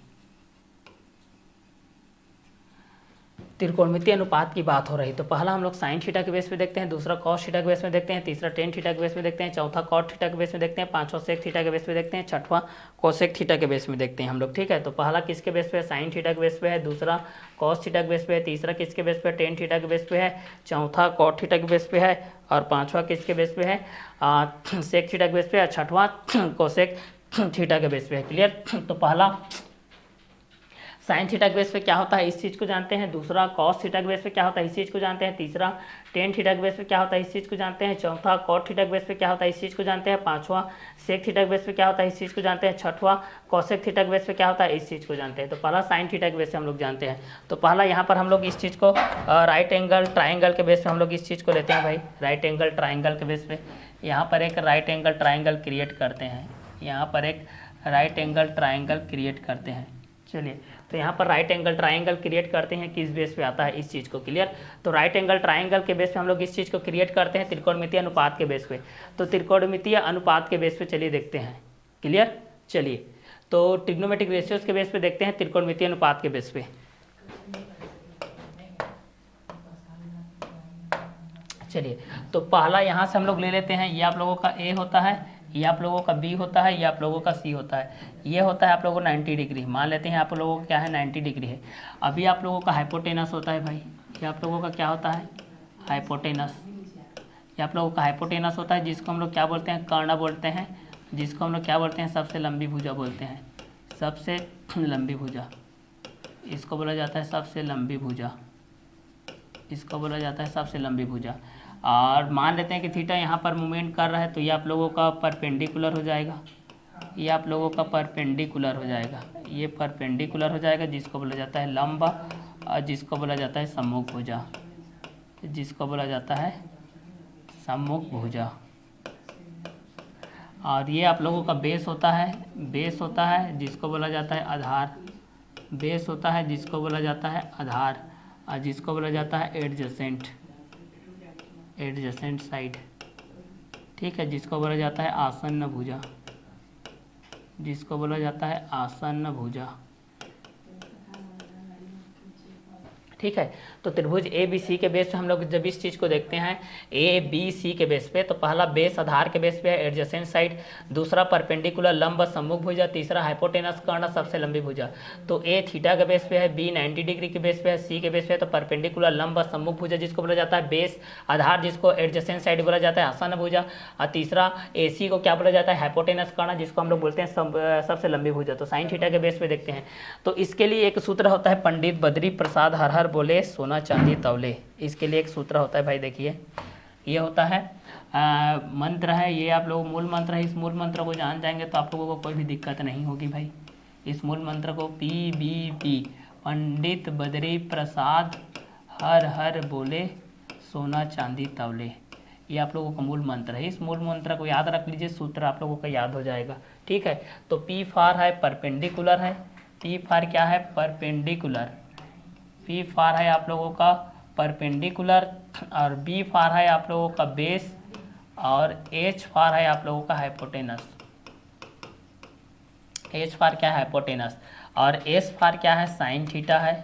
त्रिकोणमितीय अनुपात की बात हो रही। तो पहला हम लोग साइन थीटा के बेस पे देखते हैं, दूसरा कॉस थीटा के बेस में देखते हैं, तीसरा टेन थीटा के बेस में देखते हैं, चौथा कॉट थीटा के बेस में देखते हैं, पांचवा सेक थीटा के बेस पे देखते हैं, छठवां कोसेक थीटा के बेस में देखते हैं हम लोग। ठीक है। तो पहला किसके बेस पे है, साइन थीटा के बेस पे है, दूसरा कॉस थीटा के बेस पे है, तीसरा किसके बेस पे है, टेन थीटा के बेस पे है, चौथा कॉट थीटा के बेस पे है और पांचवा किसके बेस पे है, सेक थीटा के बेस पे है, छठवां कोसेक थीटा के बेस पे है। क्लियर। तो पहला साइन थीटा के बेस पे क्या होता है इस चीज़ को जानते हैं, दूसरा कॉस थीटा के बेस पे क्या होता है इस चीज़ को जानते हैं, तीसरा टेन थीटा के बेस पे क्या होता है इस चीज़ को जानते हैं, चौथा कॉट थीटा के बेस पे क्या होता है इस चीज़ को जानते हैं, पांचवा सेक थीटा के बेस पे क्या होता है इस चीज़ को जानते हैं, छठवां कॉसेक थीटा के बेस पे क्या होता है इस चीज़ को जानते हैं। तो पहला साइन थीटा के बेस पे हम लोग जानते हैं। तो पहला यहाँ पर हम लोग इस चीज़ को राइट एंगल ट्राइंगल के बेस पे हम लोग इस चीज़ को लेते हैं भाई, राइट एंगल ट्राइंगल के बेस पे यहाँ पर एक राइट एंगल ट्राइंगल क्रिएट करते हैं, यहाँ पर एक राइट एंगल ट्राइंगल क्रिएट करते हैं। चलिए तो यहाँ पर राइट एंगल ट्राइंगल क्रिएट करते हैं, किस बेस पे आता है इस चीज़ को। क्लियर। तो राइट एंगल ट्राइंगल के बेस पे हम लोग इस चीज़ को क्रिएट करते हैं त्रिकोणमितीय अनुपात के बेस पे। तो त्रिकोणमितीय अनुपात के बेस पे चलिए देखते हैं। क्लियर। चलिए तो ट्रिग्नोमेट्रिक रेशियोज के बेस पे देखते हैं त्रिकोणमितीय अनुपात के बेस पे। चलिए तो पहला यहाँ से हम लोग ले लेते हैं, ये आप लोगों का ए होता है, ये आप लोगों का बी होता है, ये आप लोगों का सी होता है, ये होता है आप लोगों को 90 डिग्री, मान लेते हैं आप लोगों का क्या है 90 डिग्री है। अभी आप लोगों का हाइपोटेनस होता है भाई, ये आप लोगों का क्या होता है हाइपोटेनस, ये आप लोगों का हाइपोटेनस होता है जिसको हम लोग क्या बोलते हैं, कर्ण बोलते हैं, जिसको हम लोग क्या बोलते हैं, सबसे लंबी भुजा बोलते हैं, सबसे लंबी भुजा, इसको बोला जाता है सबसे लंबी भुजा, इसको बोला जाता है सबसे लंबी भुजा। और मान लेते हैं कि थीटा यहाँ पर मूवमेंट कर रहा है, तो ये आप लोगों का परपेंडिकुलर हो जाएगा, ये आप लोगों का परपेंडिकुलर हो जाएगा, ये परपेंडिकुलर हो जाएगा, जिसको बोला जाता है लंब और जिसको बोला जाता है सम्मुख भुजा, जिसको बोला जाता है सम्मुख भुजा। और ये आप लोगों का बेस होता है, बेस होता है जिसको बोला जाता है आधार, बेस होता है जिसको बोला जाता है आधार, और जिसको बोला जाता है एडजेसेंट, एडजेसेंट साइड, ठीक है, जिसको बोला जाता है आसन्न भुजा, जिसको बोला जाता है आसन्न भुजा, ठीक है। तो त्रिभुज ए बी सी के बेस पे हम लोग जब इस चीज़ को देखते हैं ए बी सी के बेस पे, तो पहला बेस आधार के बेस पे है एडजेसेंट साइड, दूसरा परपेंडिकुलर लंब सम्मुख भुजा, तीसरा हाइपोटेनस कर्ण सबसे लंबी भुजा। तो ए थीटा के बेस पे है, बी 90 डिग्री के बेस पे है, सी के बेस पे है, तो परपेंडिकुलर लंब सम्मुख भुजा जिसको बोला जाता है बेस आधार, जिसको एडजेसेंट साइड बोला जाता है आसन्न भुजा, और तीसरा ए सी को क्या बोला जाता है हाइपोटेनस कर्ण, जिसको हम लोग बोलते हैं सबसे लंबी भुजा। तो साइन थीटा के बेस पे देखते हैं, तो इसके लिए एक सूत्र होता है पंडित बद्री प्रसाद हर हर बोले सोना चांदी तौले, इसके लिए एक सूत्र होता है भाई, देखिए ये होता है मंत्र है, ये आप लोग मूल मंत्र है, इस मूल मंत्र को जान जाएंगे तो आप लोगों को कोई भी दिक्कत नहीं होगी भाई। इस मूल मंत्र को PBP पंडित बद्री प्रसाद हर हर बोले सोना चांदी तौले, ये आप लोगों का मूल मंत्र है। इस मूल मंत्र को याद रख लीजिए, सूत्र आप लोगों का याद हो जाएगा, ठीक है। तो P फार है परपेंडिकुलर है, P फार क्या है परपेंडिकुलर, P फार है आप लोगों का परपेंडिकुलर, और B फार है आप लोगों का बेस, और H फार है आप लोगों का हाइपोटेनस, H फार क्या है हाइपोटेनस, और S फार क्या है साइन थीटा है,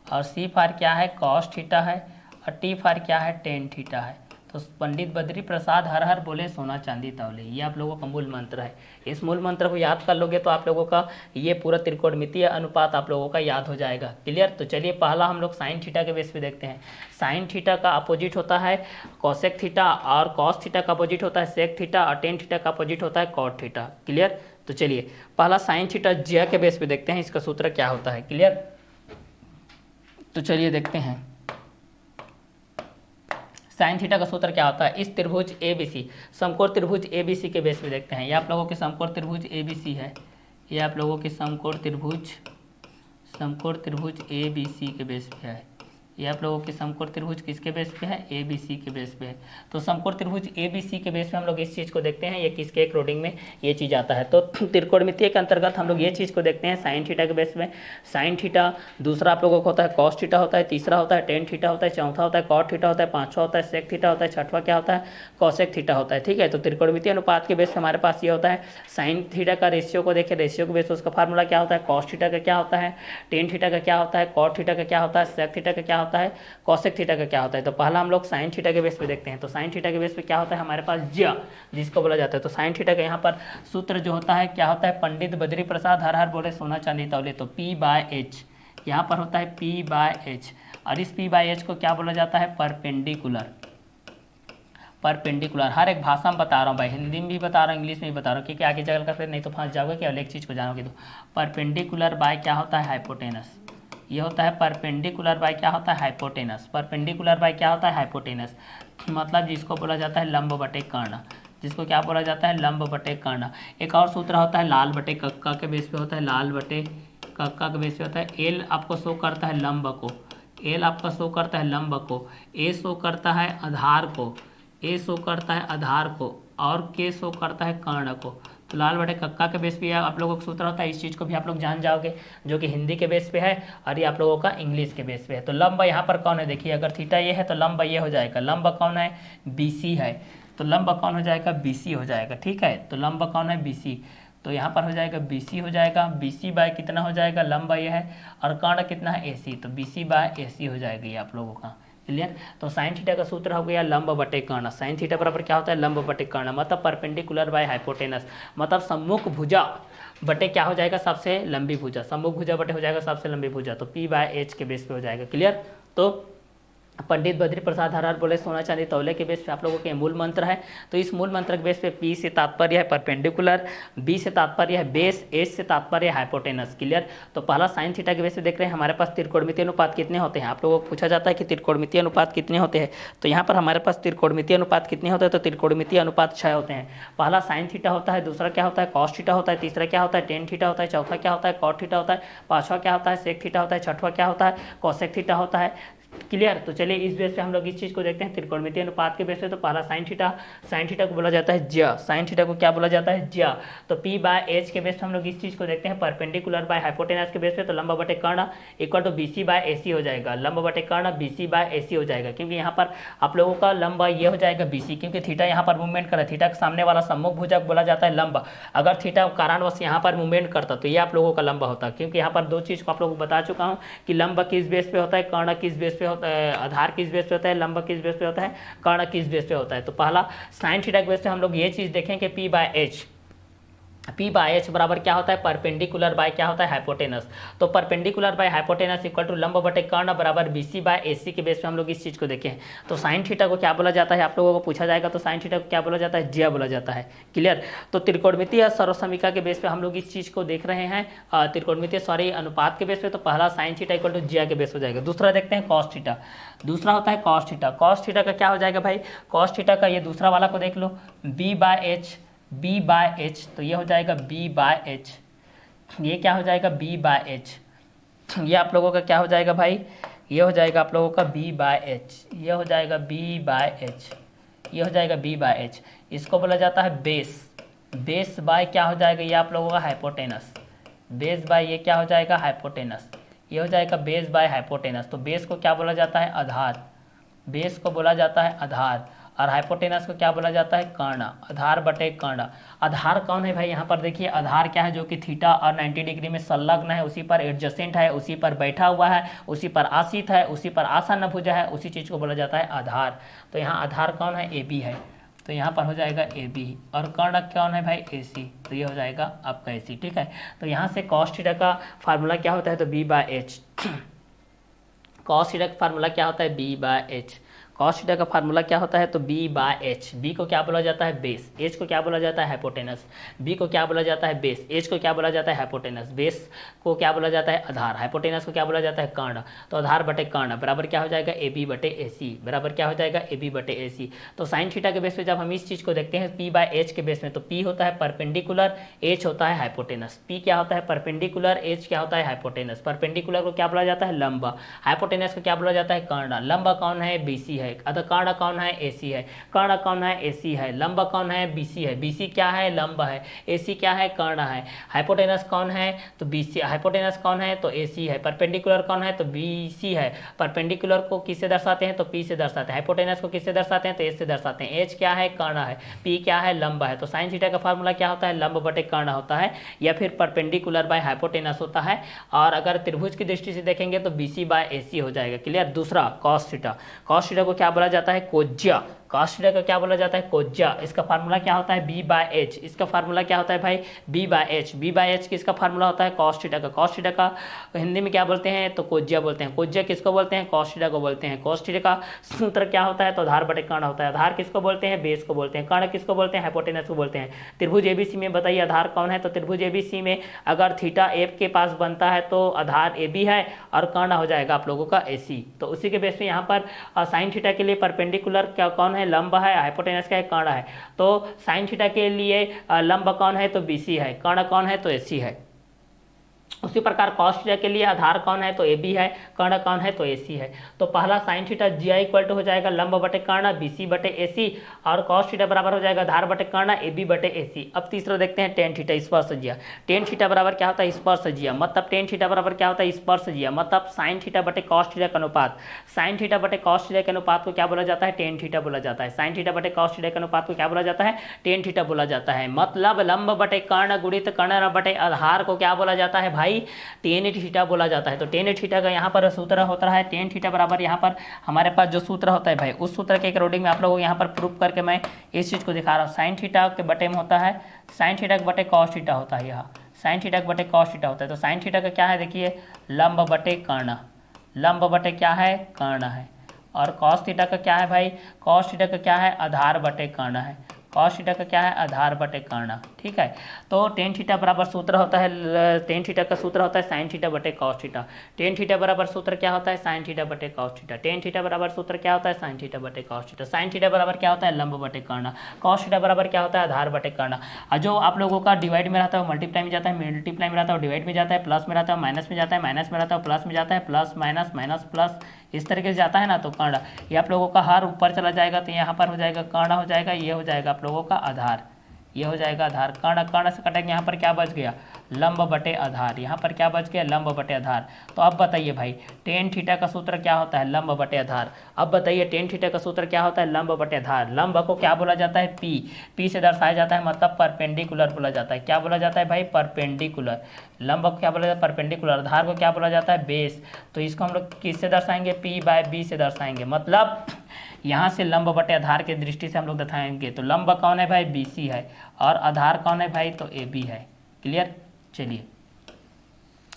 और C फार क्या है कॉस थीटा है, और T फार क्या है टेन थीटा है। तो पंडित बद्री प्रसाद हर हर बोले सोना चांदी तौले, ये आप लोगों का मूल मंत्र है। इस मूल मंत्र को याद कर लोगे तो आप लोगों का ये पूरा त्रिकोणमितीय अनुपात आप लोगों का याद हो जाएगा, क्लियर। तो चलिए पहला हम लोग साइन थीटा के बेस पे देखते हैं। साइन थीटा का अपोजिट होता है कॉसेक थीटा, और कॉस थीटा का अपोजिट होता है सेक थीटा, और टेन थीटा का अपोजिट होता है कॉट थीटा, क्लियर। तो चलिए पहला साइन थीटा ज्या के बेस पे देखते हैं, इसका सूत्र क्या होता है, क्लियर। तो चलिए देखते हैं साइन थीटा का सूत्र क्या होता है। इस त्रिभुज ABC समकोण त्रिभुज ABC के बेस पे देखते हैं। ये आप लोगों के समकोण त्रिभुज ABC है, ये आप लोगों के समकोण त्रिभुज ABC के बेस पे है। ये आप लोगों के समकोण त्रिभुज किसके बेस पे है ABC के बेस पे है। तो समकोण त्रिभुज ABC के बेस पे हम लोग इस चीज़ को देखते हैं, ये किसके कोडिंग में ये चीज़ आता है। तो त्रिकोणमितीय के अंतर्गत हम लोग ये चीज़ को देखते हैं साइन थीटा के बेस में। साइन थीटा, दूसरा आप लोगों को होता है कॉस थीटा होता है, तीसरा होता है टेन थीटा होता है, चौथा होता है कॉट थीटा होता है, पाँचवा होता है सेक थीटा होता है, छठवा क्या होता है कॉसेक थीटा होता है, ठीक है। तो त्रिकोणमितीय अनुपात के बेस पे हमारे पास ये होता है साइन थीटा का रेशियो को देखें, रेशियो के बेस पे उसका फार्मूला क्या होता है, कॉस थीटा का क्या होता है, टेन थीटा का क्या होता है, कॉट थीटा का क्या होता है, सेक थीटा का क्या होता है, कॉसेक थीटा का क्या होता है। तो पहला हम लोग साइन थीटा के बेस पे देखते हैं। तो साइन थीटा के बेस पे क्या होता है हमारे पास ज्या, जिसको बोला जाता है। तो साइन थीटा का यहाँ पर सूत्र जो होता है क्या होता है, पंडित बद्री प्रसाद हर हर बोले सोना चांदी तौले। तो P/H यहाँ पर होता है P/H, और इस P/H को क्या बोला जाता है परपेंडिकुलर। परपेंडिकुलर हर एक भाषा में बता रहा हूँ भाई, हिंदी में भी बता रहा हूँ, इंग्लिश में भी बता रहा हूँ, क्योंकि आगे जगह का फिर नहीं तो फंस जाओगे कि अलग चीज़ को जानोगे। तो परपेंडिकुलर बाय क्या होता है हाइपोटेनस, ये होता है परपेंडिकुलर बाय क्या होता है हाइपोटेनस। परपेंडिकुलर बाय क्या होता है हाइपोटेनस, मतलब जिसको बोला जाता है लंब बटे कर्ण, जिसको क्या बोला जाता है लंब बटे कर्ण। एक और सूत्र होता है लाल बटे कक्का के बेस पे होता है, लाल बटे कक्का के बेस पे होता है। एल आपको शो करता है लंब को, एल आपका शो करता है लंब को, ए शो करता है आधार को, ए शो करता है आधार को, और के शो करता है कर्ण को। तो लाल बटे कक्का के बेस पे आप लोगों का सूत्र होता है, इस चीज़ को भी आप लोग जान जाओगे, जो कि हिंदी के बेस पे है, और ये आप लोगों का इंग्लिश के बेस पे है। तो लंब यहाँ पर कौन है, देखिए अगर थीटा ये है तो लंब ये हो जाएगा, लंब कौन है BC है, तो लंब कौन हो जाएगा BC हो जाएगा, ठीक है। तो लंब कौन है BC, तो यहाँ पर हो जाएगा BC हो जाएगा, BC बाय कितना हो जाएगा लंब ये है, और कर्ण कितना है AC, तो BC बाय AC हो जाएगा ये आप लोगों का, क्लियर। तो साइन थीटा का सूत्र हो गया लंब बटे कर्ण। साइन थीटा बराबर क्या होता है लंब बटे कर्ण, मतलब परपेंडिकुलर बाय हाइपोटेनस, मतलब सम्मुख भुजा बटे क्या हो जाएगा सबसे लंबी भुजा, सम्मुख भुजा बटे हो जाएगा सबसे लंबी भुजा। तो P/H के बेस पे हो जाएगा, क्लियर। तो पंडित बद्री प्रसाद हर बोले सोना चांदी तौले के बेस पे आप लोगों के मूल मंत्र है। तो इस मूल मंत्र के बेस पे पी से तात्पर्य है परपेंडिकुलर, बी से तात्पर्य है बेस, एच से तात्पर्य है हाइपोटेनस। क्लियर। तो पहला साइन थीटा के बेस पे देख रहे हैं हमारे पास त्रिकोणमितीय अनुपात कितने होते हैं। आप लोगों को पूछा जाता है कि त्रिकोणमितीय अनुपात कितने होते हैं, तो यहाँ पर हमारे पास त्रिकोणमितीय अनुपात कितने होते हैं, तो त्रिकोणमितीय अनुपात 6 होते हैं। पहला साइन थीटा होता है, दूसरा क्या होता है कॉस थीटा होता है, तीसरा क्या होता है टेन थीटा होता है, चौथा क्या होता है कॉट थीटा होता है, पांचवा क्या होता है सेक थीटा होता है, छठवा क्या होता है कॉसेक थीटा होता है। क्लियर। तो चलिए इस बेस पे हम लोग इस चीज़ को देखते हैं त्रिकोणमितीय अनुपात के बेस पे। तो पहला साइन थीटा को बोला जाता है ज्या, साइन थीटा को क्या बोला जाता है ज्या। तो पी बाय एच के बेस पे हम लोग इस चीज़ को देखते हैं परपेंडिकुलर बाय हाइपोटेनस के बेस पे। तो लंबा बटे कर्ण equal to BC by AC हो जाएगा, लंबा बटे कर्ण बीसी बाय एसी हो जाएगा, क्योंकि यहाँ पर आप लोगों का लंबा ये हो जाएगा बीसी, क्योंकि थीटा यहाँ पर मूवमेंट कर रहा है। थीटा के सामने वाला सम्मुख भुजक बोला जाता है लंबा। अगर थीटा कारणवश यहाँ पर मूवमेंट करता तो ये आप लोगों का लंबा होता, क्योंकि यहाँ पर दो चीज़ को आप लोगों को बता चुका हूँ कि लंबा किस बेस पे होता है, कर्ण किस बेस पे होता है, आधार किस बेस पे होता है, लंबा किस बेस पे होता है, कर्ण किस बेस पे होता है। तो पहला साइन थीटा के बेस पे हम लोग ये चीज देखें कि पी बाय एच बराबर क्या होता है परपेंडिकुलर बाय क्या होता है हाइपोटेनस। तो perpendicular by hypotenuse equal to लंब बटे कर्ण बराबर बीसी बाय एसी के बेस पे हम लोग इस चीज को देखें। तो साइन थीटा को क्या बोला जाता है आप लोगों को पूछा जाएगा, तो साइन थीटा को क्या बोला जाता है ज्या बोला जाता है। क्लियर। तो त्रिकोणमितीय सर्वसमीका के बेस पे हम लोग इस चीज को देख रहे हैं, त्रिकोणमितीय अनुपात के बेस पे। तो पहला साइन थीटा इक्वल टू ज्या के बेस हो जाएगा। दूसरा देखते हैं कॉस थीटा, दूसरा होता है कॉस थीटा। कॉस थीटा का क्या हो जाएगा भाई, कॉस थीटा का ये दूसरा वाला को देख लो बी बाय एच, तो ये हो जाएगा बी बाय एच, ये क्या हो जाएगा बी बाय एच, ये आप लोगों का क्या हो जाएगा भाई, ये हो जाएगा आप लोगों का बी बाय एच, ये हो जाएगा बी बाय एच, ये हो जाएगा बी बाय एच। इसको बोला जाता है बेस, बेस बाय क्या हो जाएगा ये आप लोगों का हाइपोटेनस, बेस बाय ये क्या हो जाएगा हाइपोटेनस, ये हो जाएगा बेस बाय हाइपोटेनस। तो बेस को क्या बोला जाता है आधार, बेस को बोला जाता है आधार, और हाइपोटेनस को क्या बोला जाता है कर्ण, आधार बटे कर्ण। आधार कौन है भाई, यहाँ पर देखिए आधार क्या है, जो कि थीटा और 90 डिग्री में संलग्न है, उसी पर एडजसेंट है, उसी पर बैठा हुआ है, उसी पर आसीत है, उसी पर आसन्न भुजा है, उसी चीज को बोला जाता है आधार। तो यहाँ आधार कौन है ए बी है, तो यहाँ पर हो जाएगा ए बी, और कर्ण कौन है भाई ए सी, तो ये हो जाएगा आपका ए सी। ठीक है। तो यहाँ से कॉस थीटा का फार्मूला क्या होता है, तो B by H, cos theta का फार्मूला क्या होता है B by H, cos theta का फार्मूला क्या होता है, तो बी बाय एच। बी को क्या बोला जाता है बेस, एच को क्या बोला जाता है हाइपोटेनस, बी को क्या बोला जाता है बेस, एच को क्या बोला जाता है हाइपोटेनस, बेस को क्या बोला जाता है आधार, हाइपोटेनस को क्या बोला जाता है कर्ण। तो आधार बटे कर्ण बराबर क्या हो जाएगा ए बी बटे ए सी, बराबर क्या हो जाएगा ए बी बटे ए सी। तो साइन थीटा के बेस पे जब हम इस चीज को देखते हैं पी बाय एच के बेस में, तो पी होता है परपेंडिकुलर, एच होता है हाइपोटेनस। पी क्या होता है परपेंडिकुलर, एच क्या होता है हाइपोटेनस। परपेंडिकुलर को क्या बोला जाता है लंबा, हाइपोटेनस को क्या बोला जाता है कर्ण। लंबा कौन है बीसी है, अतः कर्ण कौन है एसी है, कर्ण कौन है एसी है, लंबा कौन है बीसी है, बीसी क्या है लंबा है, एसी क्या है कर्ण है, हाइपोटेनस कौन है तो बीसी, हाइपोटेनस कौन है तो एसी है, परपेंडिकुलर कौन है तो बीसी है। परपेंडिकुलर को किससे दर्शाते हैं तो पी से दर्शाते हैं, हाइपोटेनस को किससे दर्शाते हैं तो एच से दर्शाते हैं। एच क्या है कर्ण है, पी क्या है लंबा है। तो साइन थीटा का फार्मूला क्या होता है लंब बटे कर्ण होता है, या फिर परपेंडिकुलर बाय हाइपोटेनस होता है, और अगर त्रिभुज की दृष्टि से देखेंगे तो बीसी बाय एसी हो जाएगा। क्लियर। दूसरा कॉस थीटा, कॉस थीटा को क्या बोला जाता है कोज्या, कॉस थीटा का क्या बोला जाता है कोज्या। इसका फार्मूला क्या होता है बी बाय एच, इसका फार्मूला क्या होता है भाई B by H, B by H किसका फार्मूला होता है कॉस थीटा का। कॉस थीटा का हिंदी में क्या बोलते हैं तो कोज्या बोलते हैं, कोज्या किसको बोलते हैं कॉस थीटा को बोलते हैं। कॉस थीटा का सूत्र क्या होता है तो आधार बटे कर्ण होता है, आधार किसको बोलते हैं बेस को बोलते हैं, कर्ण किसको बोलते हैं हाइपोटेनस को बोलते हैं। त्रिभुज एबीसी में बताइए आधार कौन है, तो त्रिभुज एबीसी में अगर थीटा एफ के पास बनता है तो आधार ए बी है, और कर्ण हो जाएगा आप लोगों का ए सी। तो उसी के बेस पे यहाँ पर साइन थीटा के लिए परपेंडिकुलर क्या कौन है लंब है, हाइपोटेनस का कर्ण है। तो साइन थीटा के लिए लंब कौन है तो बीसी है, कर्ण कौन है तो एसी है। उसी प्रकार कॉस थीटा के लिए आधार कौन है तो ए बी है, कर्ण कौन है तो ए सी है। तो पहला साइन थीटा जी आई इक्वल टू हो जाएगा लंब बटे कर्ण बी सी बटे ए सी, और कॉस थीटा बराबर हो जाएगा आधार बटे कर्ण ए बी बटे ए सी। अब तीसरा देखते हैं टेन थीटा स्पर्शजिया। टेन थीटा बराबर क्या होता है स्पर्शजिया, मतलब टेन थीटा बराबर क्या होता है स्पर्शजिया, मतलब साइन थीटा बटे कॉस थीटा का अनुपात। साइन थीटा बटे कॉस थीटा के अनुपात को क्या बोला जाता है टेन थीटा बोला जाता है। साइन थीटा बटे कॉस थीटा के अनुपात को क्या बोला जाता है टेन थीटा बोला जाता है। मतलब लंब बटे कर्ण गुणित कर्ण बटे आधार को क्या बोला जाता है भाई टेन थीटा बोला जाता है। तो टेन थीटा का यहाँ पर सूत्र होता है टेन थीटा बराबर यहाँ पर हमारे पास जो सूत्र होता है भाई, उस सूत्र के अकॉर्डिंग में आप लोगों को यहाँ पर प्रूफ करके मैं इस चीज़ को दिखा रहा हूँ। साइन थीटा के बटे में होता है, साइन थीटा के बटे कॉस थीटा होता है, यहाँ साइन थीटा के बटे कॉस थीटा होता है। तो साइन थीटा का क्या है देखिए लंब बटे कर्ण, लंब बटे क्या है कर्ण है, और कॉस थीटा का क्या है भाई, कॉस थीटा का क्या है, आधार बटे कर्ण है, कॉस थीटा का क्या है, आधार बटे कर्ण, ठीक है। तो टेन थीटा बराबर सूत्र होता है, टेन थीटा का सूत्र होता है साइन थीटा बटे कॉस थीटा, टेन थीटा बराबर सूत्र क्या होता है, साइन थीटा बटे कॉस थीटा, टेन थीटा बराबर सूत्र क्या होता है, साइन थीटा बटे कॉस थीटा, साइन थीटा बराबर क्या होता है, लंब बटे कर्ण, कॉस थीटा बराबर क्या होता है, आधार बटे कर्ण। और जो आप लोगों का डिवाइड में रहता है मल्टीप्लाई में जाता है, मल्टीप्लाई में रहता है डिवाइड में जाता है, प्लस में रहता है माइनस में जाता है, माइनस में रहता है प्लस में जाता है, प्लस माइनस माइनस प्लस, इस तरीके से जाता है ना। तो कर्ण ये आप लोगों का हर ऊपर चला जाएगा, तो यहाँ पर हो जाएगा कर्ण हो जाएगा, ये हो जाएगा आप लोगों का आधार, ये हो जाएगा आधार, कर्ण कर्ण से कटेंगे, यहाँ पर क्या बच गया, लंब बटे आधार, यहाँ पर क्या बच गया, लंब बटे आधार। तो अब बताइए भाई टेन थीटा का सूत्र क्या होता है, लंब बटे आधार। अब बताइए टेन थीटा का सूत्र क्या होता है, लंब बटे आधार। लंब को क्या बोला जाता है, पी, पी से दर्शाया जाता है, मतलब परपेंडिकुलर बोला जाता है। क्या बोला जाता है भाई, परपेंडिकुलर। लंब को क्या बोला जाता है, परपेंडिकुलर। आधार को क्या बोला जाता है, बेस। तो इसको हम लोग किससे दर्शाएंगे, पी बाय बी से दर्शाएंगे, मतलब यहाँ से लंब बटे आधार की दृष्टि से हम लोग दिखाएंगे। तो लंब कौन है भाई, BC है, और आधार कौन है भाई, तो AB है। क्लियर, चलिए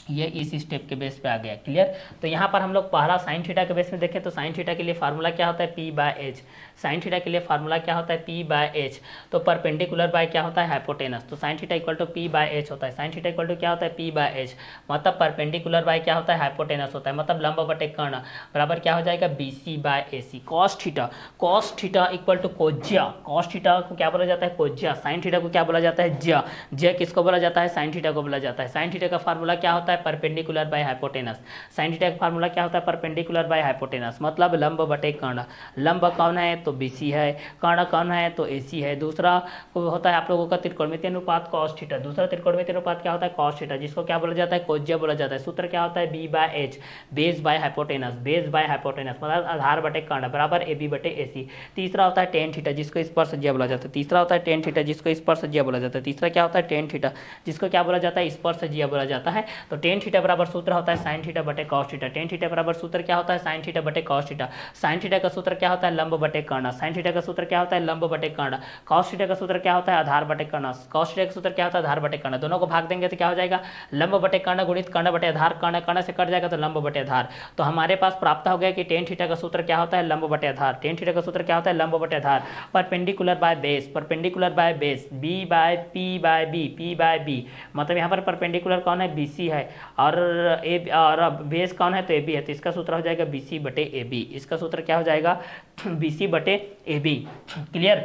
ये इस स्टेप के बेस पे आ गया। क्लियर। तो यहाँ पर हम लोग पहला साइन थीटा के बेस में देखें तो साइन थीटा के लिए फार्मूला क्या होता है, P by H. Sine theta के लिए फार्मूला क्या होता है, P बाय एच। तो परपेंडिकुलर बाय क्या होता है, हाइपोटेनस। तो sine theta equal to P by H होता है। साइन थीटा इक्वल टू क्या होता है, P बाय एच, मतलब परपेंडिकुलर बाय क्या होता है, हाइपोटेनस होता है, मतलब लंब बटे कर्ण बराबर क्या हो जाएगा, BC by AC। Cos theta, cos theta equal to कोज्या। कॉस थीटा को क्या बोला जाता है, कोज्या। साइन थीटा को क्या बोला जाता है, ज्या। ज्या किसको बोला जाता है, साइन थीटा को बोला जाता है। साइन थीटा का फार्मूला क्या होता है, perpendicular by hypotenuse. Sine theta का फार्मूला क्या होता है, परपेंडिकुलर बाय हाइपोटेनस, मतलब लंब बटे कर्ण। लंब कौन है, तो BC है, कर्ण कौन है, तो AC है। दूसरा होता है आप लोगों का त्रिकोणमितीय अनुपात कॉस थीटा। दूसरा त्रिकोणमितीय अनुपात क्या होता है, कॉस थीटा, जिसको क्या बोला जाता है, कोज्या बोला जाता है। सूत्र क्या होता है, B by H, base by hypotenuse, base by hypotenuse, मतलब आधार बटे कर्ण बराबर AB बटे AC। तीसरा होता है टेन थीटा, जिसको स्पर्शज्या बोला जाता है। तीसरा होता है टेन थीटा, जिसको स्पर्शज्या बोला जाता है। तीसरा क्या होता है, टेन थीटा, जिसको क्या बोला जाता है, स्पर्शज्या बोला जाता है। तो टेन थीटा बराबर सूत्र होता है साइन थीटा बटे कॉस थीटा। टेन थीटा बराबर सूत्र क्या होता है, साइन थीटा बटे कॉस थीटा। साइन थीटा का सूत्र क्या होता है, लंब बटे कर्ण। साइन थीटा का सूत्र क्या होता है, लंब बटे कर्ण। कॉस थीटा का सूत्र क्या होता है, आधार बटे कर्ण। कॉस थीटा का सूत्र क्या होता है, आधार बटे कर्ण। दोनों को भाग देंगे तो क्या हो जाएगा, लंब बटे कर्ण गुणित कर्ण बटे आधार, कर्ण कर्ण से कट जाएगा तो लंब बटे आधार। तो हमारे पास प्राप्त हो गया कि टेन थीटा का सूत्र क्या होता है, लंब बटे आधार। टेन थीटा का सूत्र क्या होता है, लंब बटे आधार। Perpendicular by base, perpendicular by base, B by P by B, P by B, मतलब यहाँ पर परपेंडिकुलर कौन है, BC है, और और बेस कौन है, तो AB है। तो इसका सूत्र हो जाएगा BC बटे AB। इसका सूत्र क्या हो जाएगा, BC बटे AB। क्लियर।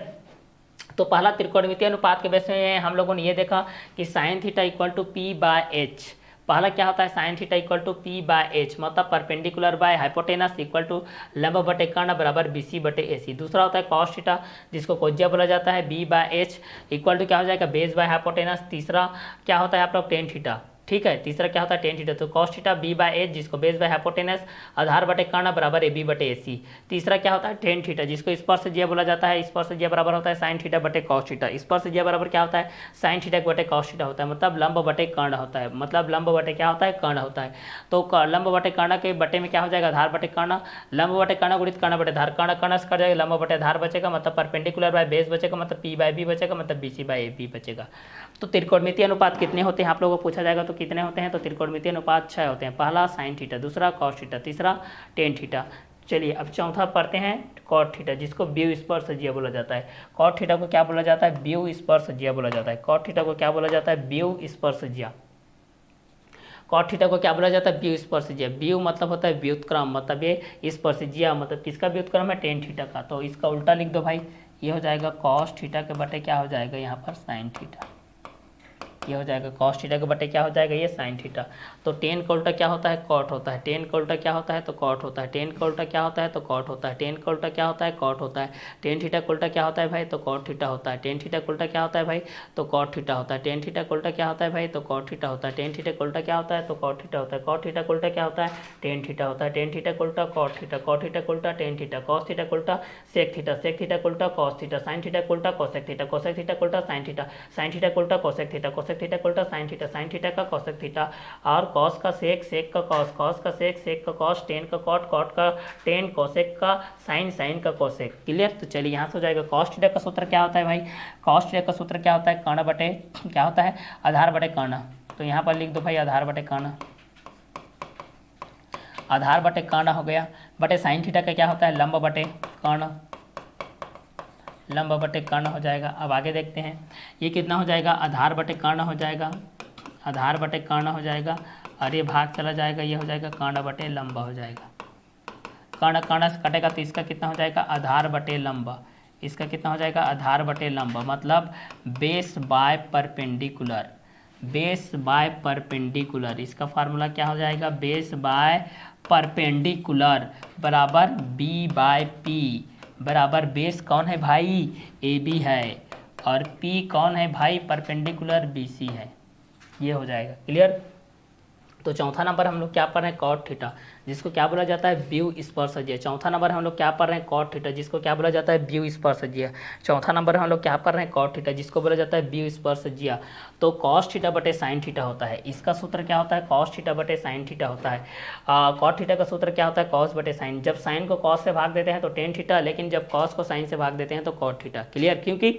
तो पहला त्रिकोणमितीय अनुपात के बेस में हम लोगों ने ये देखा कि sine theta equal to P by H. पहला क्या होता है, sine theta equal to P by H, मतलब perpendicular by hypotenuse equal to लंब बटे कर्ण बराबर BC बटे AC। दूसरा होता है कॉस थीटा, जिसको कोज्या बोला जाता है, B by H equal to क्या हो जाएगा, बेस बाय हाइपोटेनस। तीसरा क्या होता है आप लोग, टेन थीटा, ठीक है। तीसरा क्या होता है, टेन थीटा। तो cos theta B by H, जिसको बेस बाय हाइपोटेनस, आधार बटे कर्ण बराबर AB बटे AC। तीसरा क्या होता है, टेन थीटा, जिसको स्पर्शज्या बोला जाता है। स्पर्शज्या बराबर होता है साइन थीटा बटे कॉस थीटा। स्पर्शज्या बराबर क्या होता है, साइन थीटा बटे कॉस थीटा होता है, मतलब लंब बटे कर्ण होता है, मतलब लंब बटे क्या होता है, कर्ण होता है। तो लंब बटे कर्ण के बटे में क्या हो जाएगा, आधार बटे कर्ण। लंब बटे कर्ण गुणित कर्ण बटे आधार, कर्ण कर्ण से कट जाएगा, लंब बटे आधार बचेगा, मतलब परपेंडिकुलर बाय बेस बचेगा, मतलब P बाय B बचेगा, मतलब BC बाय AB बचेगा। तो त्रिकोणमितीय अनुपात कितने होते हैं आप लोगों को पूछा जाएगा, तो कितने होते हैं, तो त्रिकोणमितीय अनुपात 6 होते हैं। पहला साइन थीटा, दूसरा कॉस थीटा, तीसरा टेन थीटा। चलिए अब चौथा पढ़ते हैं, कॉट थीटा, जिसको व्यू स्पर्शज्या बोला जाता है। कॉट थीटा को क्या बोला जाता है, व्यू स्पर्शज्या बोला जाता है। कॉट थीटा को क्या बोला जाता है, व्यू स्पर्शज्या। कॉट थीटा को क्या बोला जाता है, व्यू स्पर्शज्या। व्यू मतलब होता है व्युत्क्रम, मतलब ये स्पर्शज्या मतलब किसका व्युत्क्रम है, टेन थीटा का। तो इसका उल्टा लिख दो भाई, ये हो जाएगा कॉस थीटा के बटे क्या हो जाएगा यहाँ पर साइन थीटा। ये हो जाएगा कॉस थीटा के बटे क्या हो जाएगा, ये साइन थीटा। तो टेन का उल्टा क्या होता है, कॉट होता है। टेन का उल्टा क्या होता है, तो कॉट होता है। टेन का उल्टा क्या होता है, तो कॉट होता है। टेन का उल्टा क्या होता है, कॉट होता है। टेन थीटा का उल्टा क्या होता है भाई, तो कॉट थीटा होता है। टेन थीटा का उल्टा क्या होता है भाई, तो कॉट थीटा होता है। टेन थीटा का उल्टा क्या होता है भाई, तो कॉट थीटा होता है। टेन थीटा का उल्टा क्या होता है, तो कॉट थीटा होता है। कॉट थीटा का उल्टा क्या होता है, टेन थीटा होता है। टेन थीटा का उल्टा कॉट थीटा, कॉट थीटा का उल्टा टेन थीटा। कॉस थीटा का उल्टा सेक थीटा, सेक थीटा का उल्टा कॉस थीटा। साइन थीटा का उल्टा कोसेक थीटा, कोसेक थीटा का उल्टा साइन थीटा। साइन थीटा का उल्टा कोसेक थीटा, कोसेक थीटा का उल्टा साइन थीटा। साइन थीटा का कोसेक थीटा, और कॉस का सेक, सेक का कॉस, कॉस का सेक, सेक का कॉस, टेन का कॉट, कॉट का टेन, कोसेक का साइन, साइन का कोसेक। क्लियर। तो चलिए यहाँ से हो जाएगा, कॉस थीटा का सूत्र क्या होता है भाई, कॉस थीटा का सूत्र क्या होता है, कर्ण बटे क्या होता है, आधार बटे कर्ण। तो यहाँ पर लिख दो भाई आधार बटे कर्ण। आधार बटे कर्ण हो गया, बटे साइन थीटा का क्या होता है, लंब बटे कर्ण, लंब बटे कर्ण हो जाएगा। अब आगे देखते हैं, ये कितना हो जाएगा, आधार बटे कर्ण हो जाएगा, आधार बटे कर्ण हो जाएगा, और ये भाग चला जाएगा, ये हो जाएगा कर्ण बटे लंब हो जाएगा। कर्ण कर्ण से कटेगा तो इसका कितना हो जाएगा, आधार बटे लंब, इसका कितना हो जाएगा, आधार बटे लंब, मतलब base by perpendicular, base by perpendicular, इसका फार्मूला क्या हो जाएगा, बेस बाय परपेंडिकुलर बराबर बी बाय पी, बराबर बेस कौन है भाई, ए बी है, और पी कौन है भाई, परपेंडिकुलर बी सी है। ये हो जाएगा क्लियर। तो चौथा नंबर हम लोग क्या पढ़ रहे हैं, कॉट थीटा, जिसको क्या बोला जाता है, व्यू स्पर्शज्या। चौथा नंबर हम लोग क्या पढ़ रहे हैं, कॉट थीटा, जिसको क्या बोला जाता है, व्यू स्पर्शज्या। चौथा नंबर हम लोग क्या पढ़ रहे हैं, कॉट थीटा, जिसको बोला जाता है व्यू स्पर्शज्या। तो कॉस थीटा बटे साइन थीटा होता है, इसका सूत्र क्या होता है, कॉस थीटा बटे साइन थीटा होता है। कॉट थीटा का सूत्र क्या होता है, कॉस बटे साइन। जब साइन को कॉस से भाग देते हैं तो टेन थीटा, लेकिन जब कॉस को साइन से भाग देते हैं तो कॉट थीटा। क्लियर, क्योंकि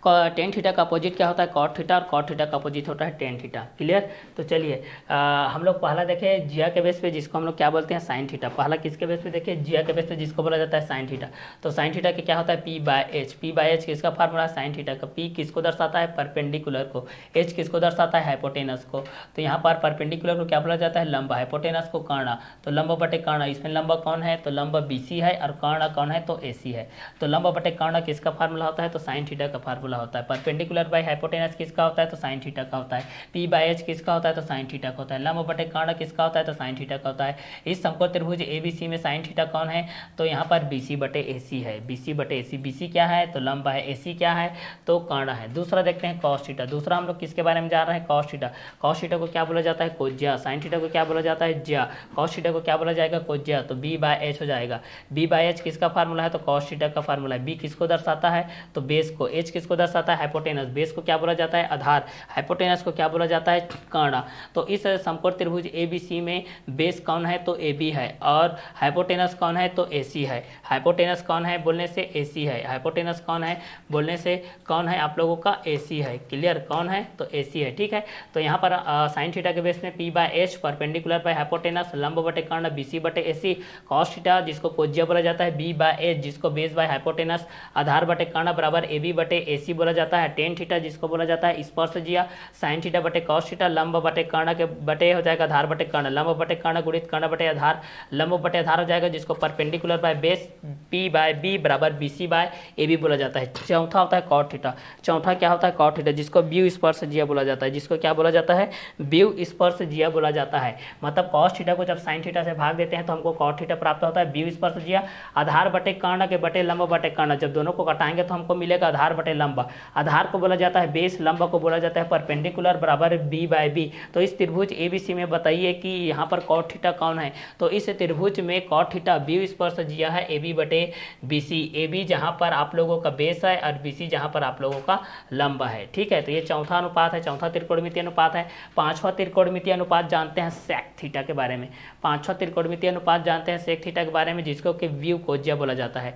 टेन थीटा का अपोजिट क्या होता है, कॉट थीटा, और कॉट थीटा का अपोजिट होता है टेन थीटा। क्लियर। तो चलिए हम लोग पहला देखें जिया के बेस पे, जिसको हम लोग क्या बोलते हैं, साइन थीटा। पहला किसके बेस पे देखिए, जिया के बेस पे, जिसको बोला जाता है साइन थीटा। तो साइन थीटा के क्या होता है, P by H. P by H किसका फार्मूला है, साइन थीटा का। पी किसको दर्शाता है, परपेंडिकुलर को। एच किसको दर्शाता है, हाइपोटेनस को। तो यहाँ पर परपेंडिकुलर को क्या बोला जाता है, लंब। हाइपोटेनस को कर्ण। तो लंब बटे कर्ण, इसमें लंब कौन है, तो लंब बीसी है, और कर्ण कौन है, तो एसी है। तो लंब बटे कर्ण किसका फार्मूला होता है, तो साइन थीटा का फार्मूला होता है। परपेंडिकुलर बाय हाइपोटेनस किसका होता है, तो साइन थीटा का होता है। पी बाय एच किसका होता है, तो साइन थीटा का होता है। लंब बटे कर्ण किसका होता है, तो साइन थीटा का होता है। इस समकोण त्रिभुज एबीसी में साइन थीटा कौन है, तो यहाँ पर बीसी बटे एसी है। बीसी बटे एसी, बीसी क्या है, तो लंब है, एसी क्या है, तो कर्ण है। दूसरा देखते हैं कॉस थीटा। दूसरा हम लोग किसके बारे में जान रहे हैं, कॉस थीटा। कॉस थीटा को क्या बोला जाता है, कोज्या। साइन थीटा को क्या बोला जाता है, ज्या। कॉस थीटा को क्या बोला जाएगा, कोज्या। तो बी बाय एच हो जाएगा। बी बाय एच किसका फार्मूला है, तो कॉस थीटा का फार्मूला है। बी किसको दर्शाता है, तो बेस को। एच किसको दर्शाता है, हाइपोटेनस। बेस को क्या बोला जाता है, आधार। हाइपोटेनस को क्या बोला जाता है, कर्ण। तो इस समकोण त्रिभुज एबीसी में बेस कौन है, तो ए बी है, और हाइपोटेनस कौन है, तो एसी है। हाइपोटेनस कौन है बोलने से, एसी है। हाइपोटेनस कौन है बोलने से, कौन है आप लोगों का, एसी है। क्लियर, कौन है, तो एसी है। ठीक है। तो यहाँ पर साइन थीटा के बेस में P by H, perpendicular by hypotenuse, लंब बटे कर्ण, बीसी बटे एसी। कॉस थीटा जिसको कोज्या बोला जाता है, बी बाय एच जिसको बेस बाय हाइपोटेनस, आधार बटे कर्ण बराबर ए बी बटे एसी बोला जाता है। टेन थीटा जिसको बोला जाता है स्पर्शज्या। साइन थीटा बटे कॉस थीटा, लंब बटे कर्ण के बटे हो जाएगा आधार बटे कर्ण। लंब बटे कर्ण गुणित कर्ण बटे आधार, लंब बटे आधार हो जाएगा, जिसको perpendicular by base P by B बराबर बीसी बाय ए बी बोला जाता है। चौथा होता है कॉट थीटा। चौथा क्या होता है, कॉट थीटा, जिसको व्यू स्पर्शज्या बोला जाता है। जिसको क्या बोला जाता है, व्यू स्पर्शज्या बोला जाता है। मतलब कॉस थीटा को जब साइन थीटा से भाग देते हैं तो हमको कॉट थीटा प्राप्त होता है। व्यू स्पर्शज्या आधार बटे कर्ण के बटे लंब बटे कर्ण, जब दोनों को घटाएंगे तो हमको मिलेगा आधार बटे लंब। आधार को बोला जाता है बेस, लंब को बोला जाता है परपेंडिकुलर बराबर बी बाय बी। तो इस त्रिभुज एबीसी में बताइए कि यहाँ पर कॉट थीटा कौन है, तो इस त्रिभुज में कॉट थीटा व्यू स्पर्शज्या है ए बी बटे बी सी। ए बी जहाँ पर आप लोगों का बेस है और बी सी जहाँ पर आप लोगों का लंब है। ठीक है। तो ये चौथा अनुपात है, चौथा त्रिकोणमितीय अनुपात है। पांचवा त्रिकोणमितीय अनुपात जानते हैं सेक थीटा के बारे में। पांचवा त्रिकोणमितीय अनुपात जानते हैं सेक थीटा के बारे में, जिसको कि व्यू कोज्या बोला जाता है।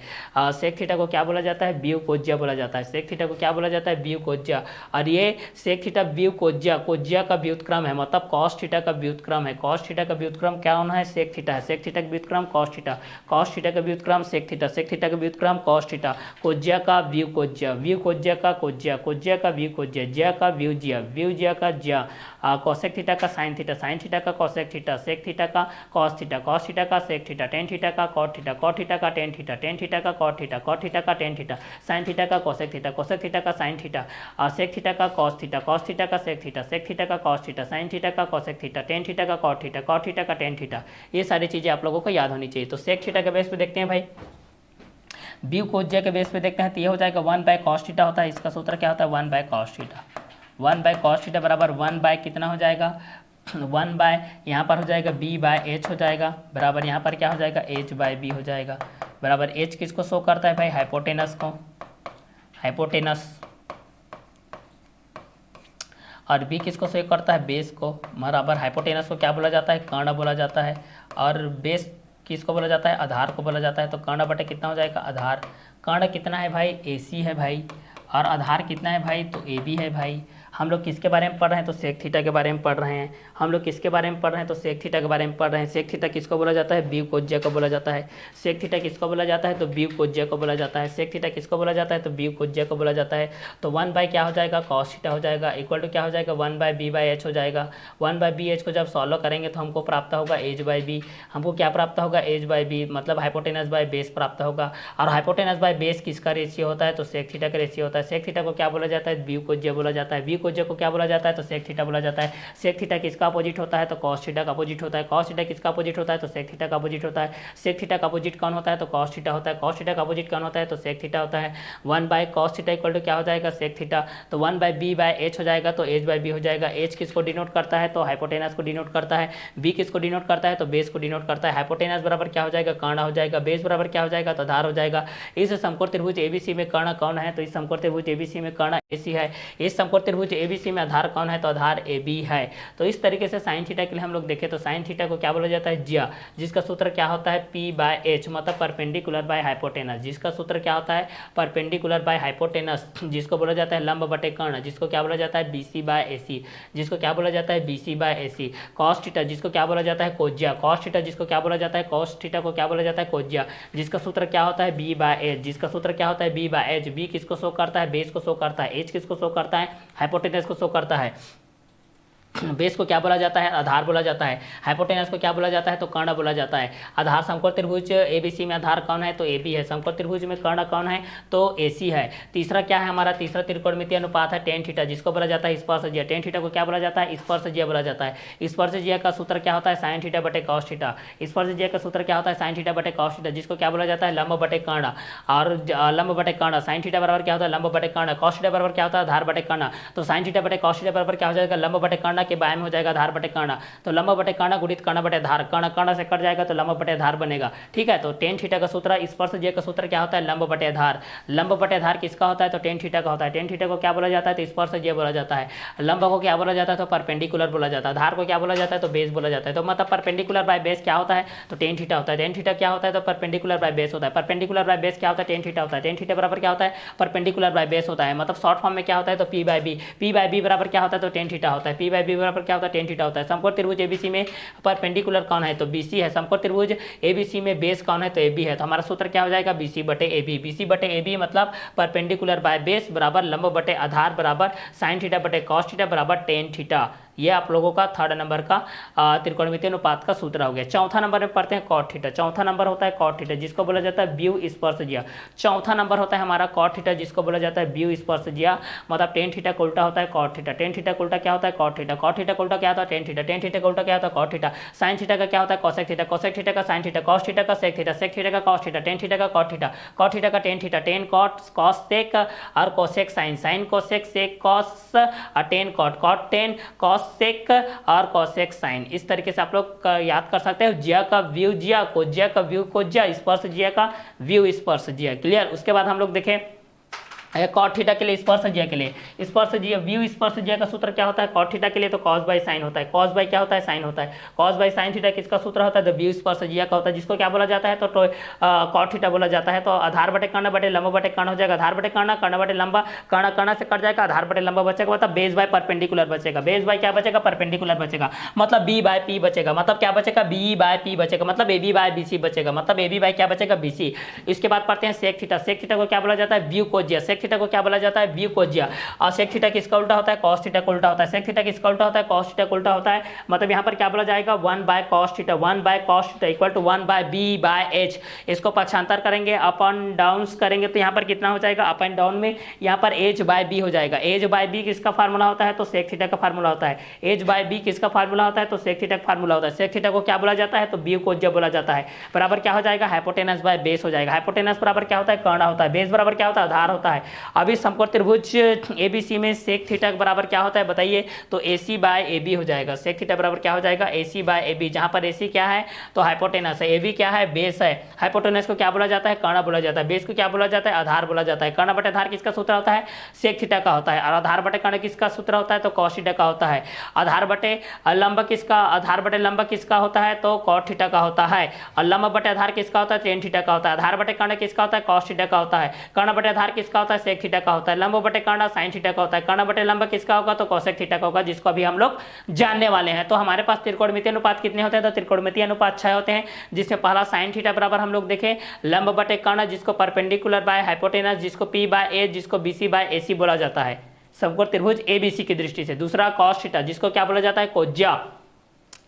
सेक थीटा को क्या बोला जाता है, व्यू कोज्या बोला जाता है। सेक थीटा को क्या बोला जाता है, व्यू कोज्या। और ये सेक थीटा व्यू कोज्या, कोज्या का व्युत्क्रम है, मतलब कॉस थीटा का व्युत्क्रम है। कॉस थीटा का व्युत्क्रम क्या होना है, सेक थीटा है। सेक थीटा का व्युत्क्रम कॉस थीटा, कॉस थीटा का व्युत्क्रम सेक थीटा, सेक थीटा का व्युत्क्रम कॉस थीटा। कोज्या का व्यू कोज्या, व्यू कोज्या का कोज्या, कोज्या का व्यू कोज्या, ज्या का व्यू ज्या, व्यू ज्या का ज्या। कोसेक थीटा का साइन थीटा, साइन थीटा का कोसेक थीटा, सेक थीटा का कॉस थीटा, कॉस थीटा का सेक थीटा, टेन थीटा का कॉट थीटा, कॉट थीटा का टेन थीटा, टेन थीटा का कॉट थीटा, कॉट थीटा का टेन थीटा, साइन थीटा का cosec theta, cosec theta का sine theta, sec theta का cos theta, cos theta का sec theta, sec theta का cos theta, sine theta का cosec theta, tan theta का cot theta, cot theta का tan theta. ये सारी चीज़ें आप लोगों को याद होनी चाहिए। तो सेक थीटा के बेस पे देखते हैं भाई, व्यू कोज्या के बेस पे देखते हैं, तो ये हो जाएगा 1 बाय कॉस थीटा होता है। इसका सूत्र क्या होता है, 1 by cos theta. 1 by cos theta बराबर 1 बाय कितना हो जाएगा, 1 बाय यहाँ पर हो जाएगा बी बाय एच हो जाएगा, बराबर यहाँ पर क्या हो जाएगा, एच बाय बी हो जाएगा, बराबर एच किसको शो करता है भाई, हाइपोटेनस को, हाइपोटेनस, और बी किसको शो करता है, बेस को, बराबर हाइपोटेनस को क्या बोला जाता है, कर्ण बोला जाता है, और बेस किसको बोला जाता है, आधार को बोला जाता है। तो कर्ण बटे कितना हो जाएगा, आधार। कर्ण कितना है भाई, एसी है भाई, और आधार कितना है भाई, तो ए बी है भाई। हम लोग किसके बारे में पढ़ रहे हैं, तो सेक थीटा के बारे में पढ़ रहे हैं। हम लोग किसके बारे में पढ़ रहे हैं, तो सेक थीटा के बारे में पढ़ रहे हैं। सेक थीटा किसको बोला जाता है, व्यू कोज्या को बोला जाता है। सेक थीटा किसको बोला जाता है, तो व्यू कोज्या को बोला जाता है। सेक थीटा किसको बोला जाता है, तो व्यू कोज्या को बोला जाता है। तो 1 बाय क्या हो जाएगा, कॉस थीटा हो जाएगा, इक्वल टू क्या हो जाएगा, 1 बाय बी बाई एच हो जाएगा। 1 बाय बी एच को जब सॉल्व करेंगे तो हमको प्राप्त होगा एच बाई बी। हमको क्या प्राप्त होगा, एच बाई बी, मतलब हाइपोटेनस बाय बेस प्राप्त होगा। और हाइपोटेनस बाय बेस किसका रेशियो होता है, तो सेक थीटा का रेशियो होता है। सेक थीटा को क्या बोला जाता है, व्यू कोज्या बोला जाता है। व्यू कोज्या को क्या बोला जाता है, तो सेक थीटा बोला जाता है। सेक थीटा किसका अपोजिट होता है, तो कॉस थीटा का अपोजिट होता है। कॉस थीटा किसका अपोजिट होता है, तो सेक थीटा का अपोजिट होता है। सेक थीटा का अपोजिट कौन होता है, तो कॉस थीटा होता है। कॉस थीटा का अपोजिट कौन होता है, तो सेक थीटा होता है। 1 by cos theta equal to क्या हो जाएगा, सेक थीटा। तो 1 बाय बी बाय एच हो जाएगा, तो एच बाय बी हो जाएगा। एच किसको डिनोट करता है, तो हाइपोटेनस को डिनोट करता है। बी किसको डिनोट करता है, तो बेस को डिनोट करता है। हाइपोटेनस बराबर क्या हो जाएगा, कर्ण हो जाएगा। बेस बराबर क्या हो जाएगा, तो आधार हो जाएगा। इस समकोण त्रिभुज एबीसी में कर्ण कौन है, तो इस समकोण त्रिभुज एबीसी में कर्ण एसी है। इस समकोण त्रिभुज एबीसी में आधार कौन है, तो आधार एबी है। तो इस तरीके से साइन थीटा के लिए हम लोग देखें तो साइन थीटा को क्या बोला जाता है, ज्या, जिसका सूत्र क्या होता है, पी बाय एच, मतलब परपेंडिकुलर बाय हाइपोटेनस। जिसका सूत्र क्या होता है, परपेंडिकुलर बाय हाइपोटेनस, जिसको बोला जाता है लंब बटे कर्ण, जिसको क्या बोला जाता है, बीसी बाय एसी, जिसको क्या बोला जाता है, BC by AC. Cos theta जिसको क्या बोला जाता है, कोज्या। कॉस थीटा जिसको क्या बोला जाता है, कॉस थीटा को क्या बोला जाता है, कोज्या, जिसका सूत्र क्या होता है, बी बाय एच, जिसका सूत्र क्या होता है, बी बाय एच। बी किसको शो करता है, बेस को शो करता है। एच किसको शो करता है, हाइपोटेनस को शो करता है। बेस को क्या बोला जाता है, आधार बोला जाता है। हाइपोटेनस को क्या बोला जाता है, तो कर्ण बोला जाता है। आधार समकोण त्रिभुज एबीसी में आधार कौन है, तो एबी है। समकोण त्रिभुज में कर्ण कौन है, तो एसी है। तीसरा क्या है हमारा, तीसरा त्रिकोणमितीय अनुपात है टेन थीटा, जिसको बोला जाता है स्पर्शज्या। टेन थीटा को क्या बोला जाता है, स्पर्शज्या बोला जाता है। स्पर्शज्या का सूत्र क्या होता है, साइन थीटा बटे कॉस थीटा। स्पर्शज्या का सूत्र क्या होता है, साइन थीटा बटे कॉस थीटा, जिसको क्या बोला जाता है, लंब बटे कर्ण। और लंब बटे कर्ण, साइन थीटा बराबर क्या होता है, लंब बटे कर्ण। कॉस थीटा बराबर क्या होता है, आधार बटे कर्ण। तो साइन थीटा बटे कॉस थीटा बराबर क्या हो जाएगा, लंब बटे कर्ण के बाय में हो जाएगा आधार बटे कर्ण। तो लंब बटे कर्ण गुणित कर्ण बटे आधार, कर्ण कर्ण से कट जाएगा तो लंब बटे आधार बनेगा। ठीक है, तो टेन थीटा का सूत्र, स्पर्शज्या का सूत्र क्या होता है, लंब बटे आधार। लंब बटे आधार किसका होता है, तो टेन थीटा का होता है। टेन थीटा को क्या बोला जाता है, तो स्पर्शज्या बोला जाता है। लंब को क्या बोला जाता है, तो परपेंडिकुलर बोला जाता है। आधार को क्या बोला जाता है, तो बेस बोला जाता है। तो मतलब परपेंडिकुलर बाय बेस क्या होता है, तो टेन थीटा होता है। टेन थीटा क्या होता है, तो परपेंडिकुलर बाय बेस होता है। परपेंडिकुलर बाय बेस क्या होता है, टेन थीटा होता है। टेन थीटा बराबर क्या होता है, परपेंडिकुलर बाय बेस होता है। मतलब शॉर्ट फॉर्म में क्या होता है, तो P by B. P by B बराबर क्या होता है, तो टेन थीटा होता है। पी बाय बी बराबर क्या होता है, टेन थीटा होता है। समकोण त्रिभुज एबीसी में परपेंडिकुलर कौन है, तो बीसी है। समकोण त्रिभुज एबीसी में बेस कौन है, तो एबी है। तो हमारा सूत्र क्या हो जाएगा, बीसी बटे एबी। बीसी बटे एबी मतलब परपेंडिकुलर बाय बेस बराबर लंब बटे आधार बराबर साइन थीटा बटे कॉस थीटा बराबर टेन थीटा। ये आप लोगों का थर्ड नंबर का त्रिकोणमितीय अनुपात का सूत्र हो गया। चौथा नंबर में पढ़ते हैं कॉट थीटा। चौथा नंबर होता है कॉट थीटा, जिसको बोला जाता है व्यू स्पर्शज्या। चौथा नंबर होता है हमारा कॉट थीटा, जिसको बोला जाता है व्यू स्पर्शज्या। मतलब टेन थीटा का उल्टा होता है कॉट थीटा। टेन थीटा का उल्टा क्या होता है, कॉट थीटा। कॉट थीटा का उल्टा क्या होता है, टेन थीटा। टेन थीटा का उल्टा क्या होता है, कॉट थीटा। साइन थीटा का क्या होता है, कॉसेक थीटा। कॉसेक थीटा का साइन थीटा। कॉस थीटा का सेक थीटा। सेक थीटा का कॉस थीटा। टेन थीटा का कॉट थीटा। कॉट थीटा का tan theta. Tan cot, cos sec और cosec sine. Sine cosec, sec cos और tan cot. Cot tan, cos sec और cosec sign. इस तरीके से आप लोग याद कर सकते हैं। ज्या का व्यू ज्या, कोज्या का व्यू कोज्या, स्पर्शज्या का व्यू स्पर्शज्या। क्लियर। उसके बाद हम लोग देखें कॉट थीटा के लिए, स्पर्शज्या के लिए। स्पर्शज्या व्यू स्पर्शज्या का सूत्र क्या होता है, कॉट थीटा के लिए तो कॉस बाय साइन होता है। कॉस बाय क्या होता है, साइन होता है। कॉस बाय साइन थीटा किसका सूत्र होता है, तो व्यू स्पर्शज्या का होता है, जिसको क्या बोला जाता है, तो कॉट थीटा बोला जाता है। तो आधार बटे कर्ण बटे लंब बटे कर्ण हो जाएगा। आधार बटे कर्ण, कर्ण बटे लंबा, कर्ण कर्ण से कट जाएगा, आधार बटे लंबा बचेगा। मतलब बेस बाय परपेंडिकुलर बचेगा। बेस बाय क्या बचेगा, परपेंडिकुलर बचेगा। मतलब बी बाय पी बचेगा। मतलब क्या बचेगा, बी बाय पी बचेगा। मतलब A B by B C बचेगा। मतलब ए बी बाय क्या बचेगा, बी सी। इसके बाद पढ़ते हैं सेक थीटा। सेक थीटा को क्या बोला जाता है, व्यू कोज्या। सेक थीटा को क्या बोला जाता है, व्यू कोज्या। और सेक थीटा किसका उल्टा होता है, कॉस थीटा का उल्टा होता है। सेक थीटा किसका उल्टा होता है, कॉस थीटा का उल्टा होता है। मतलब यहाँ पर क्या बोला जाएगा, 1 by cos theta. 1 by cos theta equal to 1 by B by H. इसको पक्षांतर करेंगे, अप एंड डाउन करेंगे तो यहाँ पर कितना हो जाएगा, अप एंड डाउन में यहाँ पर एच बाय बी हो जाएगा। एच बाय बी किसका फार्मूला होता है, तो सेक थीटा का फार्मूला होता है। एच बाय बी किसका फार्मूला होता है, तो सेक थीटा का फार्मूला होता है। सेक थीटा को क्या बोला जाता है, तो व्यू कोज्या बोला जाता है। बराबर क्या हो जाएगा, हाइपोटेनस बाय बेस हो जाएगा। हाइपोटेनस बराबर क्या होता है, कर्ण होता है। बेस बराबर क्या होता है, आधार होता है। अभी समकोण त्रिभुज एबीसी में सेक थीटा बराबर क्या होता है बताइए, तो एसी बाय एबी हो जाएगा। सेक थीटा बराबर क्या हो जाएगा, एसी बाय एबी, जहां पर एसी क्या है, तो हाइपोटेनस है, एबी क्या है, बेस है। हाइपोटेनस को क्या बोला जाता है, कर्ण बोला जाता है। बेस को क्या बोला जाता है, आधार बोला जाता है। कर्ण बटे आधार किसका सूत्र होता है, सेक थीटा का होता है। और आधार बटे कर्ण किसका सूत्र होता है, तो कॉस थीटा का होता है। आधार बटे लंब किसका, आधार बटे लंब किसका होता है, तो कॉट थीटा का होता है। और लंब बटे आधार किसका होता है, टेन थीटा का होता है। आधार बटे कर्ण किसका होता है, कॉस थीटा का होता है। कर्ण बटे आधार किसका होता है, सेक थीटा का होता है, लंब बटे कर्ण साइन थीटा का होता है, कर्ण बटे लंब किसका होगा तो कोसेक थीटा का होगा, जिसको अभी हम लोग जानने वाले हैं। तो हमारे पास त्रिकोणमितीय अनुपात कितने होते हैं, तो त्रिकोणमितीय अनुपात 6 होते हैं, जिसमें पहला साइन थीटा बराबर हम लोग देखें लंब बटे कर्ण जिसको परपेंडिकुलर बाय हाइपोटेनस जिसको पी बाय ए जिसको बीसी बाय एसी बोला जाता है, सबको त्रिभुज एबीसी की दृष्टि से। दूसरा कॉस थीटा जिसको क्या बोला जाता है कोज्या,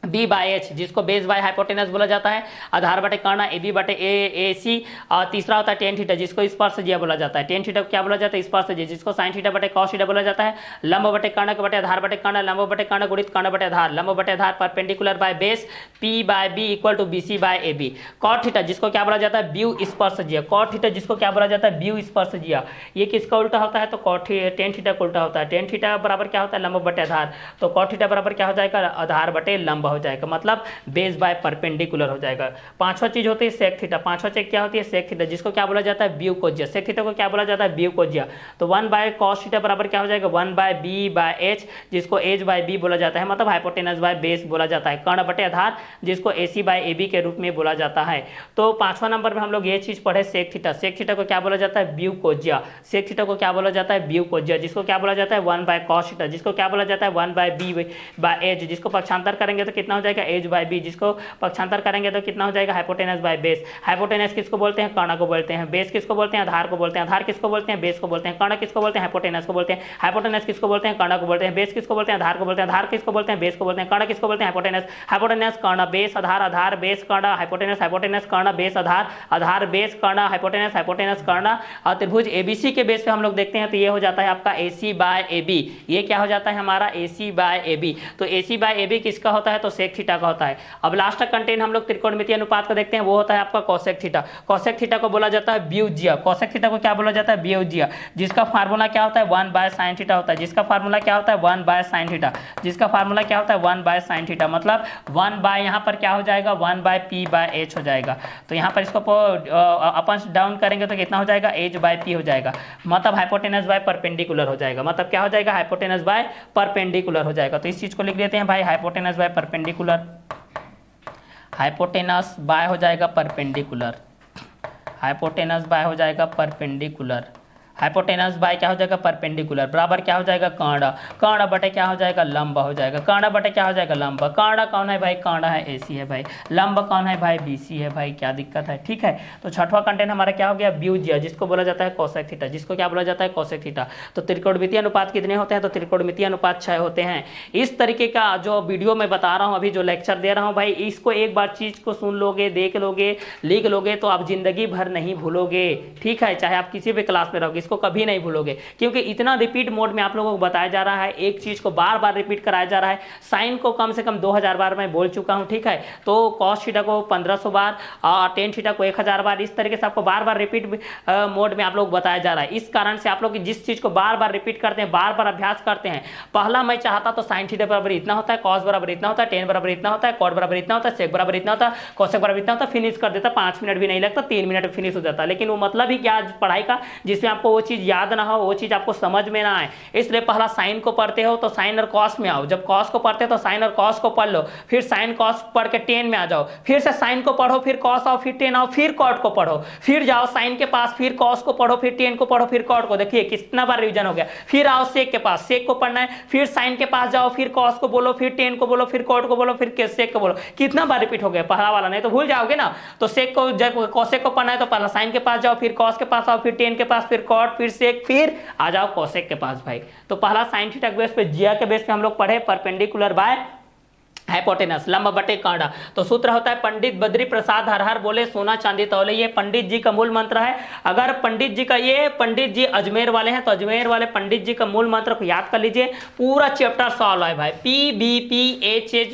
बी बाय एच जिसको बेस बाय हाइपोटेनस बोला जाता है, आधार बटे कर्ण ए बी बटे ए सी, और तीसरा होता है टेन थीटा जिसको स्पर्शजिया बोला जाता है, टेन थीटा क्या बोला जाता है स्पर्शजिया जिसको साइन थीटा बटे कॉस थीटा बोला जाता है, लंब बटे कर्ण के बटे आधार बटे कर्ण, लंब बटे कर्ण गुणित कर्ण बटे आधार, लंब बटे आधार perpendicular by base P by B equal to B C by A B, cot theta जिसको क्या बोला जाता है ब्यू स्पर्शजिया, कॉट थीटा जिसको क्या बोला जाता है ब्यू स्पर्शजिया, ये किसका उल्टा होता है तो कॉट टेन थीटा का उल्टा होता है, टेन थीटा बराबर क्या होता है लंब बटे आधार, तो कॉट थीटा बराबर क्या हो जाएगा आधार बटे लंब हो जाएगा, मतलब बेस बाय परपेंडिकुलर हो जाएगा। पांचवा चीज होती है सेक थीटा, पांचवा चीज क्या होती है सेक थीटा जिसको क्या बोला जाता है ब्यू कोज्या, सेक थीटा को क्या बोला जाता है ब्यू कोज्या, तो 1 बाय कॉस थीटा बराबर क्या हो जाएगा 1 बाय बी बाय एच जिसको एच बाय बी बोला जाता है, मतलब हाइपोटेनस बाय बेस बोला जाता है, कर्ण बटे आधार जिसको एसी बाय ए बी के रूप में बोला जाता है। तो पांचवा नंबर में हम लोग ये चीज पढ़े सेक थीटा, सेक थीटा को क्या बोला जाता है ब्यू कोज्या, सेक थीटा को क्या बोला जाता है ब्यू कोज्या जिसको क्या बोला जाता है 1 बाय कॉस थीटा जिसको क्या बोला जाता है 1 बाय बी बाय एच जिसको पक्षांतर करेंगे तो कितना हो जाएगा एच बाय बी जिसको पक्षांतर करेंगे तो कितना हो जाएगा हाइपोटेनस बाय बेस, हाइपोटेनस किसको बोलते हैं कर्ण को बोलते हैं, बेस किसको बोलते हैं आधार को बोलते हैं, आधार किसको बोलते हैं बेस को बोलते हैं, कर्ण किसको बोलते हैं हाइपोटेनस को बोलते हैं, हाइपोटेनस किसको बोलते हैं कर्ण को बोलते हैं, बेस किसको बोलते हैं आधार को बोलते हैं, आधार किसको बोलते हैं बेस को बोलते हैं, कर्ण किसको बोलते हैं हाइपोटेनस, हाइपोटेनस कर्ण बेस आधार, आधार बेस कर्ण हाइपोटेनस, हाइपोटेनस कर्ण बेस आधार, आधार बेस कर्ण हाइपोटेनस, हाइपोटेनस कर्ण, और त्रिभुज एबीसी के बेस पे हम लोग देखते हैं तो ये हो जाता है आपका एसी बाय ए बी, ये क्या हो जाता है हमारा एसी बाय ए बी, तो एसी बाय ए बी किसका होता है तो सेक थीटा का होता है। अब लास्ट कंटेंट हम लोग त्रिकोणमितीय अनुपात को देखते हैं, वो होता है आपका कोसेक थीटा, कोसेक थीटा को बोला जाता है ब्यूजिया, कोसेक थीटा को क्या बोला जाता है ब्यूजिया जिसका फार्मूला क्या होता है 1 बाय साइन थीटा होता है, जिसका फार्मूला क्या होता है 1 बाय साइन थीटा, जिसका फार्मूला क्या होता है 1 बाय साइन थीटा, मतलब 1 बाय यहाँ पर क्या हो जाएगा 1 बाय पी बाय एच हो जाएगा, तो यहाँ पर इसको अपन डाउन करेंगे तो कितना हो जाएगा एच बाय पी हो जाएगा, मतलब हाइपोटेनस बाय परपेंडिकुलर हो जाएगा, मतलब क्या हो जाएगा हाइपोटेनस बाय परपेंडिकुलर हो जाएगा। तो इस चीज को लिख देते हैं भाई hypotenuse by perpendicular, hypotenuse by हो जाएगा परपेंडिकुलर, हाइपोटेनस बाय हो जाएगा परपेंडिकुलर, हाइपोटेनस बाय क्या हो जाएगा परपेंडिकुलर बराबर क्या हो जाएगा कर्ण, कर्ण बटे क्या हो जाएगा लंब हो जाएगा, कर्ण बटे क्या हो जाएगा लंब, कर्ण कौन है भाई कर्ण है एसी है भाई, लंब कौन है भाई बीसी है भाई, क्या दिक्कत है ठीक है। तो छठवां कंटेंट हमारा क्या हो गया ब्यूजिया जिसको बोला जाता है कोसेक थीटा, जिसको क्या बोला जाता है कोसेक थीटा। तो त्रिकोणमितीय अनुपात कितने होते हैं तो त्रिकोणमितीय अनुपात 6 होते हैं। इस तरीके का जो वीडियो मैं बता रहा हूँ अभी जो लेक्चर दे रहा हूँ भाई इसको एक बार चीज को सुन लोगे देख लोगे लिख लोगे तो आप जिंदगी भर नहीं भूलोगे ठीक है, चाहे आप किसी भी क्लास में रहोगे इसको कभी नहीं भूलोगे, क्योंकि इतना रिपीट मोड में आप लोगों को बताया जा रहा है, एक चीज को बार बार रिपीट कराया जा रहा है। साइन को कम से कम 2000 बार मैं बोल चुका हूं ठीक है, तो कॉस थीटा को 1500 बार और टेन थीटा को 1000 बार, इस तरीके से आपको बार बार रिपीट मोड में आप लोग बताया जा रहा है। इस कारण से आप लोग जिस चीज को बार बार रिपीट करते हैं बार बार अभ्यास करते हैं, पहला मैं चाहता तो साइन थीटा बराबर इतना होता है, कॉस बराबर इतना होता है, टेन बराबर इतना होता है, कॉट बराबर इतना होता है, सेक बराबर इतना होता है, कोसेक बराबर इतना होता है, फिनिश कर देता, 5 मिनट भी नहीं लगता, 3 मिनट में फिनिश हो जाता। लेकिन वो मतलब ही क्या पढ़ाई का जिसमें आपको वो चीज याद ना हो, वो चीज आपको समझ में ना आए, इसलिए पहला साइन को पढ़ते हो तो साइन और कॉस में आओ, जब कॉस को पढ़ते हो तो साइन और कॉस को पढ़ लो, फिर साइन कॉस पढ़ के टेन में आ जाओ, फिर से साइन को पढ़ो, फिर कॉस आओ, फिर टेन आओ, फिर कॉट को पढ़ो, फिर जाओ साइन के पास, फिर कॉस को पढ़ो, फिर टेन को पढ़ो, फिर कॉट को। देखिए कितना बार रिवीजन हो गया। फिर आओ सेक के पास, सेक को पढ़ना है, फिर साइन के पास जाओ, फिर कॉस को बोलो, फिर टेन को बोलो, फिर कॉट को बोलो, फिर सेक को बोलो। कितना बार रिपीट हो गया पहला वाला, नहीं तो भूल जाओगे ना। तो सेक को जब कॉसेक को पढ़ना है तो पहला साइन के पास जाओ, फिर कॉस के पास आओ, फिर टेन के पास, फिर कॉट, फिर सेक, फिर आ जाओ कोसेक के पास भाई। तो पहला साइन थीटा के बेस पे जिया के बेस पे हम लोग पढ़े परपेंडिकुलर बाय हाइपोटेनस लंब बटे कर्ण। तो सूत्र होता है पंडित बद्री प्रसाद हर हर बोले सोना चांदी तौले, ये पंडित जी का मूल मंत्र है। अगर पंडित जी का, ये पंडित जी अजमेर वाले हैं तो अजमेर वाले पंडित जी का मूल मंत्र को याद कर लीजिए, पूरा चैप्टर सॉल्व है भाई। PBPHHBSCT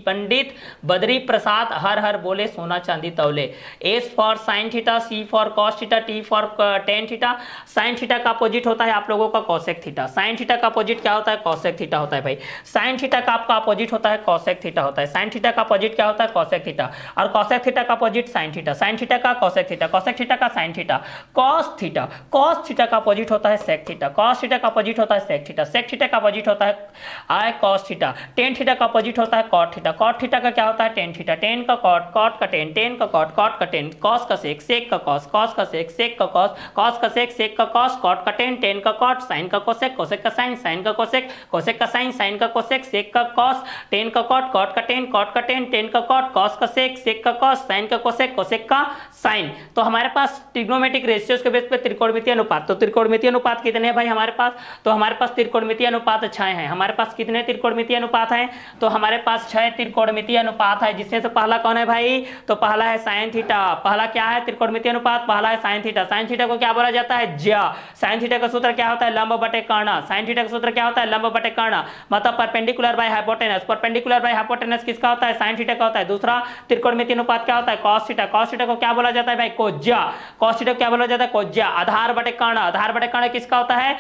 पंडित बद्री प्रसाद हर हर बोले सोना चांदी तौले। S for sine theta, C for cos theta, T for tan theta. Sine theta का अपोजिट होता है आप लोगों का कोसेक थीटा, साइन थीटा का अपोजिट क्या होता है कोसेक थीटा होता है भाई। साइन थीटा का आपका अपोजिट होता है कोसेक थीटा होता है, साइन थीटा का अपोजिट क्या होता है कोसेक थीटा, और कोसेक थीटा का opposite sine theta, sine theta का कोसेक थीटा, कोसेक थीटा का साइन थीटा, कॉस थीटा का अपोजिट होता है सेक थीटा, कॉस थीटा का अपोजिट होता है सेक थीटा, सेक थीटा का अपोजिट होता है आय कॉस थीटा, टेन थीटा का अपोजिट होता है कॉट थीटा, कॉट थीटा का क्या होता है टेन थीटा, टेन का कॉट, कॉट का टेन, टेन का कॉट, कॉट का टेन, कॉस का सेक का कॉस, कॉस का सेक का कॉस, कॉस का सेक का कॉस, कॉट का टेन, टेन का कॉट, साइन का कोसेक, कोसेक का साइन, साइन का कोसेक, कोसेक का साइन, साइन का कोसेक, सेक का कॉस, टेन का कॉट, कॉट का टेन, कॉट का टेन, टेन का कॉट, कॉस का सेक का कॉस, साइन का कोसेक, कोसेक का साइन। तो हमारे पास ट्रिग्नोमेट्रिक रेशियोज के बेस पे त्रिकोणमितीय अनुपात, तो त्रिकोणमितीय अनुपात कितने हैं भाई हमारे पास, तो हमारे पास त्रिकोणमितीय अनुपात 6 हैं। हमारे पास कितने त्रिकोणमितीय अनुपात हैं, तो हमारे पास 6 त्रिकोणमितीय अनुपात है, जिसमें से पहला कौन है भाई, तो पहला है साइन थीटा, पहला क्या है त्रिकोणमितीय अनुपात, पहला है साइन थीटा, साइन थीटा को क्या बोला जाता है ज्या, साइन थीटा का सूत्र क्या होता है लंब बटे कर्ण, साइन थीटा का सूत्र क्या होता है लंब बटे कर्ण, मतलब perpendicular by hypotenuse, perpendicular by hypotenuse किसका होता है साइन थीटा का होता है। दूसरा त्रिकोणमितीय अनुपात क्या होता है कॉस थीटा, कॉस थीटा को क्या बोला जाता है भाई कोज्या, कॉस थीटा क्या बोला जाता है कोज्या, आधार बटे कर्ण, आधार बटे कर्ण किसका होता है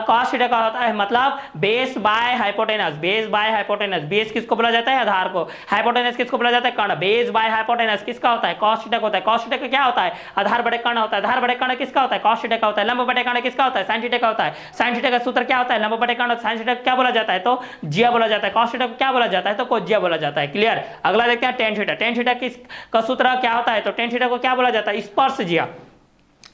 कॉस थीटा का होता है, मतलब base by hypotenuse, base by hypotenuse, base किसको बोला जाता है आधार को, हाइपोटेनस किसको बोला जाता है कर्ण, बेस बाय हाइपोटेनस किसका होता है कॉस थीटा का होता है, कॉस थीटा का क्या होता है आधार बटे कर्ण होता है, आधार बटे कर्ण किसका होता है कॉस थीटा का होता है, लंब बटे कर्ण किसका होता है साइन थीटा का होता है, साइन थीटा का सूत्र क्या होता है लंब बटे कर्ण, साइन थीटा क्या बोला जाता है तो जिया बोला जाता है, कॉस थीटा को क्या बोला जाता है तो कोज्या बोला जाता है। क्लियर। अगला देखते हैं टेन थीटा, टेन थीटा किस का सूत्र क्या होता है, तो टेन थीटा को क्या बोला जाता है स्पर्श जिया,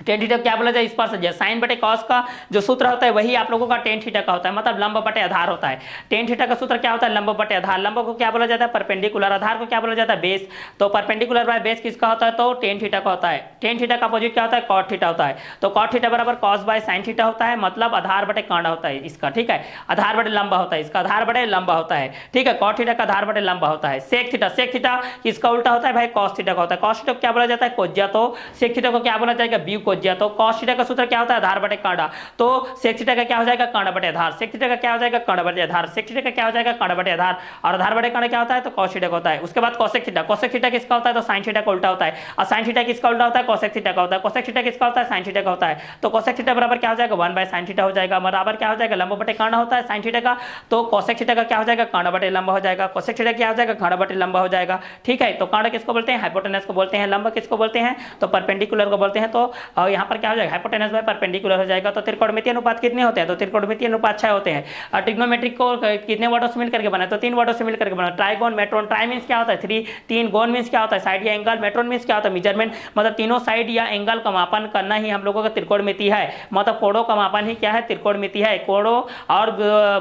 टेन थीटा क्या बोला जाए स्पर्श जिया, साइन बटे कॉस का जो सूत्र होता है वही आप लोगों का टेन थीटा का होता है, मतलब लंब बटे आधार होता है। टेन थीटा का सूत्र क्या होता है लंब बटे आधार, लंब को क्या बोला जाता है परपेंडिकुलर, आधार को क्या बोला जाता है बेस, तो परपेंडिकुलर बाय बेस किसका होता है तो टेन थीटा का होता है, टेन थीटा का अपोजिट क्या होता है कॉट थीटा होता है, तो कॉट थीटा बराबर कॉस बाय साइन थीटा होता है, मतलब आधार बटे कर्ण होता है इसका, ठीक है, आधार बटे लंबा होता है इसका, आधार बटे लंबा होता है, ठीक है, कॉट थीटा का आधार बटे लंबा होता है। सेक थीटा, सेक थीटा किसका उल्टा होता है भाई कॉस थीटा का होता है, कॉस थीटा को क्या बोला जाता है कोज्या, तो सेक थीटा को क्या बोला जाएगा व्यू कोज्या, तो कॉस थीटा का सूत्र क्या होता है आधार बटे कर्ण, तो सेक थीटा का क्या हो जाएगा कर्ण बटे आधार, सेक थीटा का क्या हो जाएगा कर्ण बटे आधार, सेक थीटा का क्या हो जाएगा कर्ण बटे आधार, और आधार बटे कर्ण क्या होता है तो कॉस थीटा का होता है। उसके बाद कोसेक थीटा, कोसेक थीटा किसका होता है तो साइन थीटा का उल्टा होता है, और साइन थीटा किसका उल्टा होता है कोसेक थीटा का होता है, कोसेक थीटा किसका होता है साइन थीटा का होता है, तो कोसेक थीटा बराबर क्या हो जाएगा 1 बाय साइन थीटा हो जाएगा, बराबर क्या हो जाएगा लंब बटे कर्ण होता है साइन थीटा का, तो कोसेक थीटा का क्या हो जाएगा कर्ण बटे लंब हो जाएगा, कोसेक थीटा क्या हो जाएगा कर्ण बटे लंब हो जाएगा, ठीक है। तो कर्ण किसको बोलते हैं हाइपोटेनस को बोलते हैं, लंब किसको बोलते हैं तो परपेंडिकुलर को बोलते हैं, तो यहाँ पर क्या हो जाएगा हाइपोटेनस बाय परपेंडिकुलर हो जाएगा। तो त्रिकोणमितीय अनुपात कितने होते हैं तो त्रिकोणमितीय अनुपात 6 होते हैं, और ट्रिग्नोमेट्रिक को कितने वर्डों से मिलकर के बना तो 3 वर्डों से मिलकर के बना, ट्राइगोन मेट्रोन, ट्राई मींस क्या होता है 3, 3 गोन मींस क्या होता है साइड या एंगल, मेट्रोन मींस क्या होता है मेजरमेंट, मतलब तीनों साइड या एंगल का मापन करना ही हम लोगों का त्रिकोणमिति है, मतलब कोणों का मापन ही क्या है त्रिकोणमिति है, कोणों और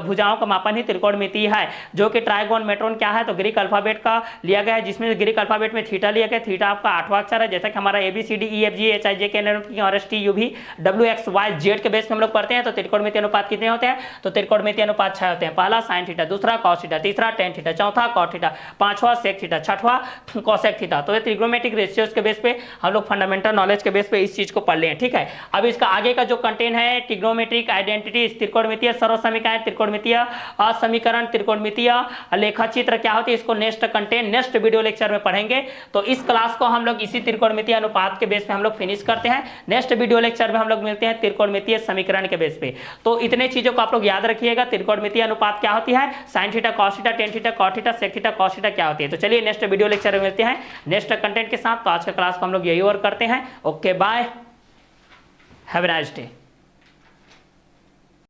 भुजाओं का मापन ही त्रिकोणमिति है, जो कि ट्राइगोन मेट्रोन क्या है तो ग्रीक अल्फाबेट का लिया गया है, जिसमें ग्रीक अल्फाबेट में थीटा लिया गया, थीटा आपका 8वां अक्षर है, जैसा कि हमारा ABCDEFGHIJKLMNOPQRSTUV के बेस में हम लोग पढ़ते हैं। तो त्रिकोणमितीय अनुपात कितने होते हैं तो त्रिकोणमितीय अनुपात 6 होते हैं, पहला साइन थीटा, दूसरा कॉस थीटा, तीसरा टेन थीटा, चौथा कॉट थीटा, पांचवा सेक थीटा, छठवां कोसेक थीटा। तो ये त्रिकोणमेट्रिक रेशियोज के बेस पे हम लोग फंडामेंटल नॉलेज के बेस पे इस चीज को पढ़ लें, ठीक है। अब इसका आगे का जो कंटेंट है ट्रिग्नोमेट्रिक आइडेंटिटी, त्रिकोणमितीय सर्व समीकरण, त्रिकोणमितीय असमीकरण, त्रिकोणमितीय लेखाचित्र क्या होती है, इसको next content next video lecture में पढ़ेंगे। तो इस क्लास को हम लोग इसी त्रिकोणमितीय अनुपात के बेस पे हम लोग फिनिश करते हैं, नेक्स्ट वीडियो लेक्चर में हम लोग मिलते हैं त्रिकोणमितीय समीकरण के बेस पे। तो इतने चीजों को आप लोग याद रखिएगा, त्रिकोणमितीय अनुपात क्या होती है, sine theta, cos theta, tan theta, cot theta, sec theta, cos theta क्या होती है। तो चलिए नेक्स्ट वीडियो लेक्चर में मिलते हैं नेक्स्ट कंटेंट के साथ। तो आज का क्लास को हम लोग यही और करते हैं। Okay bye, have a nice day.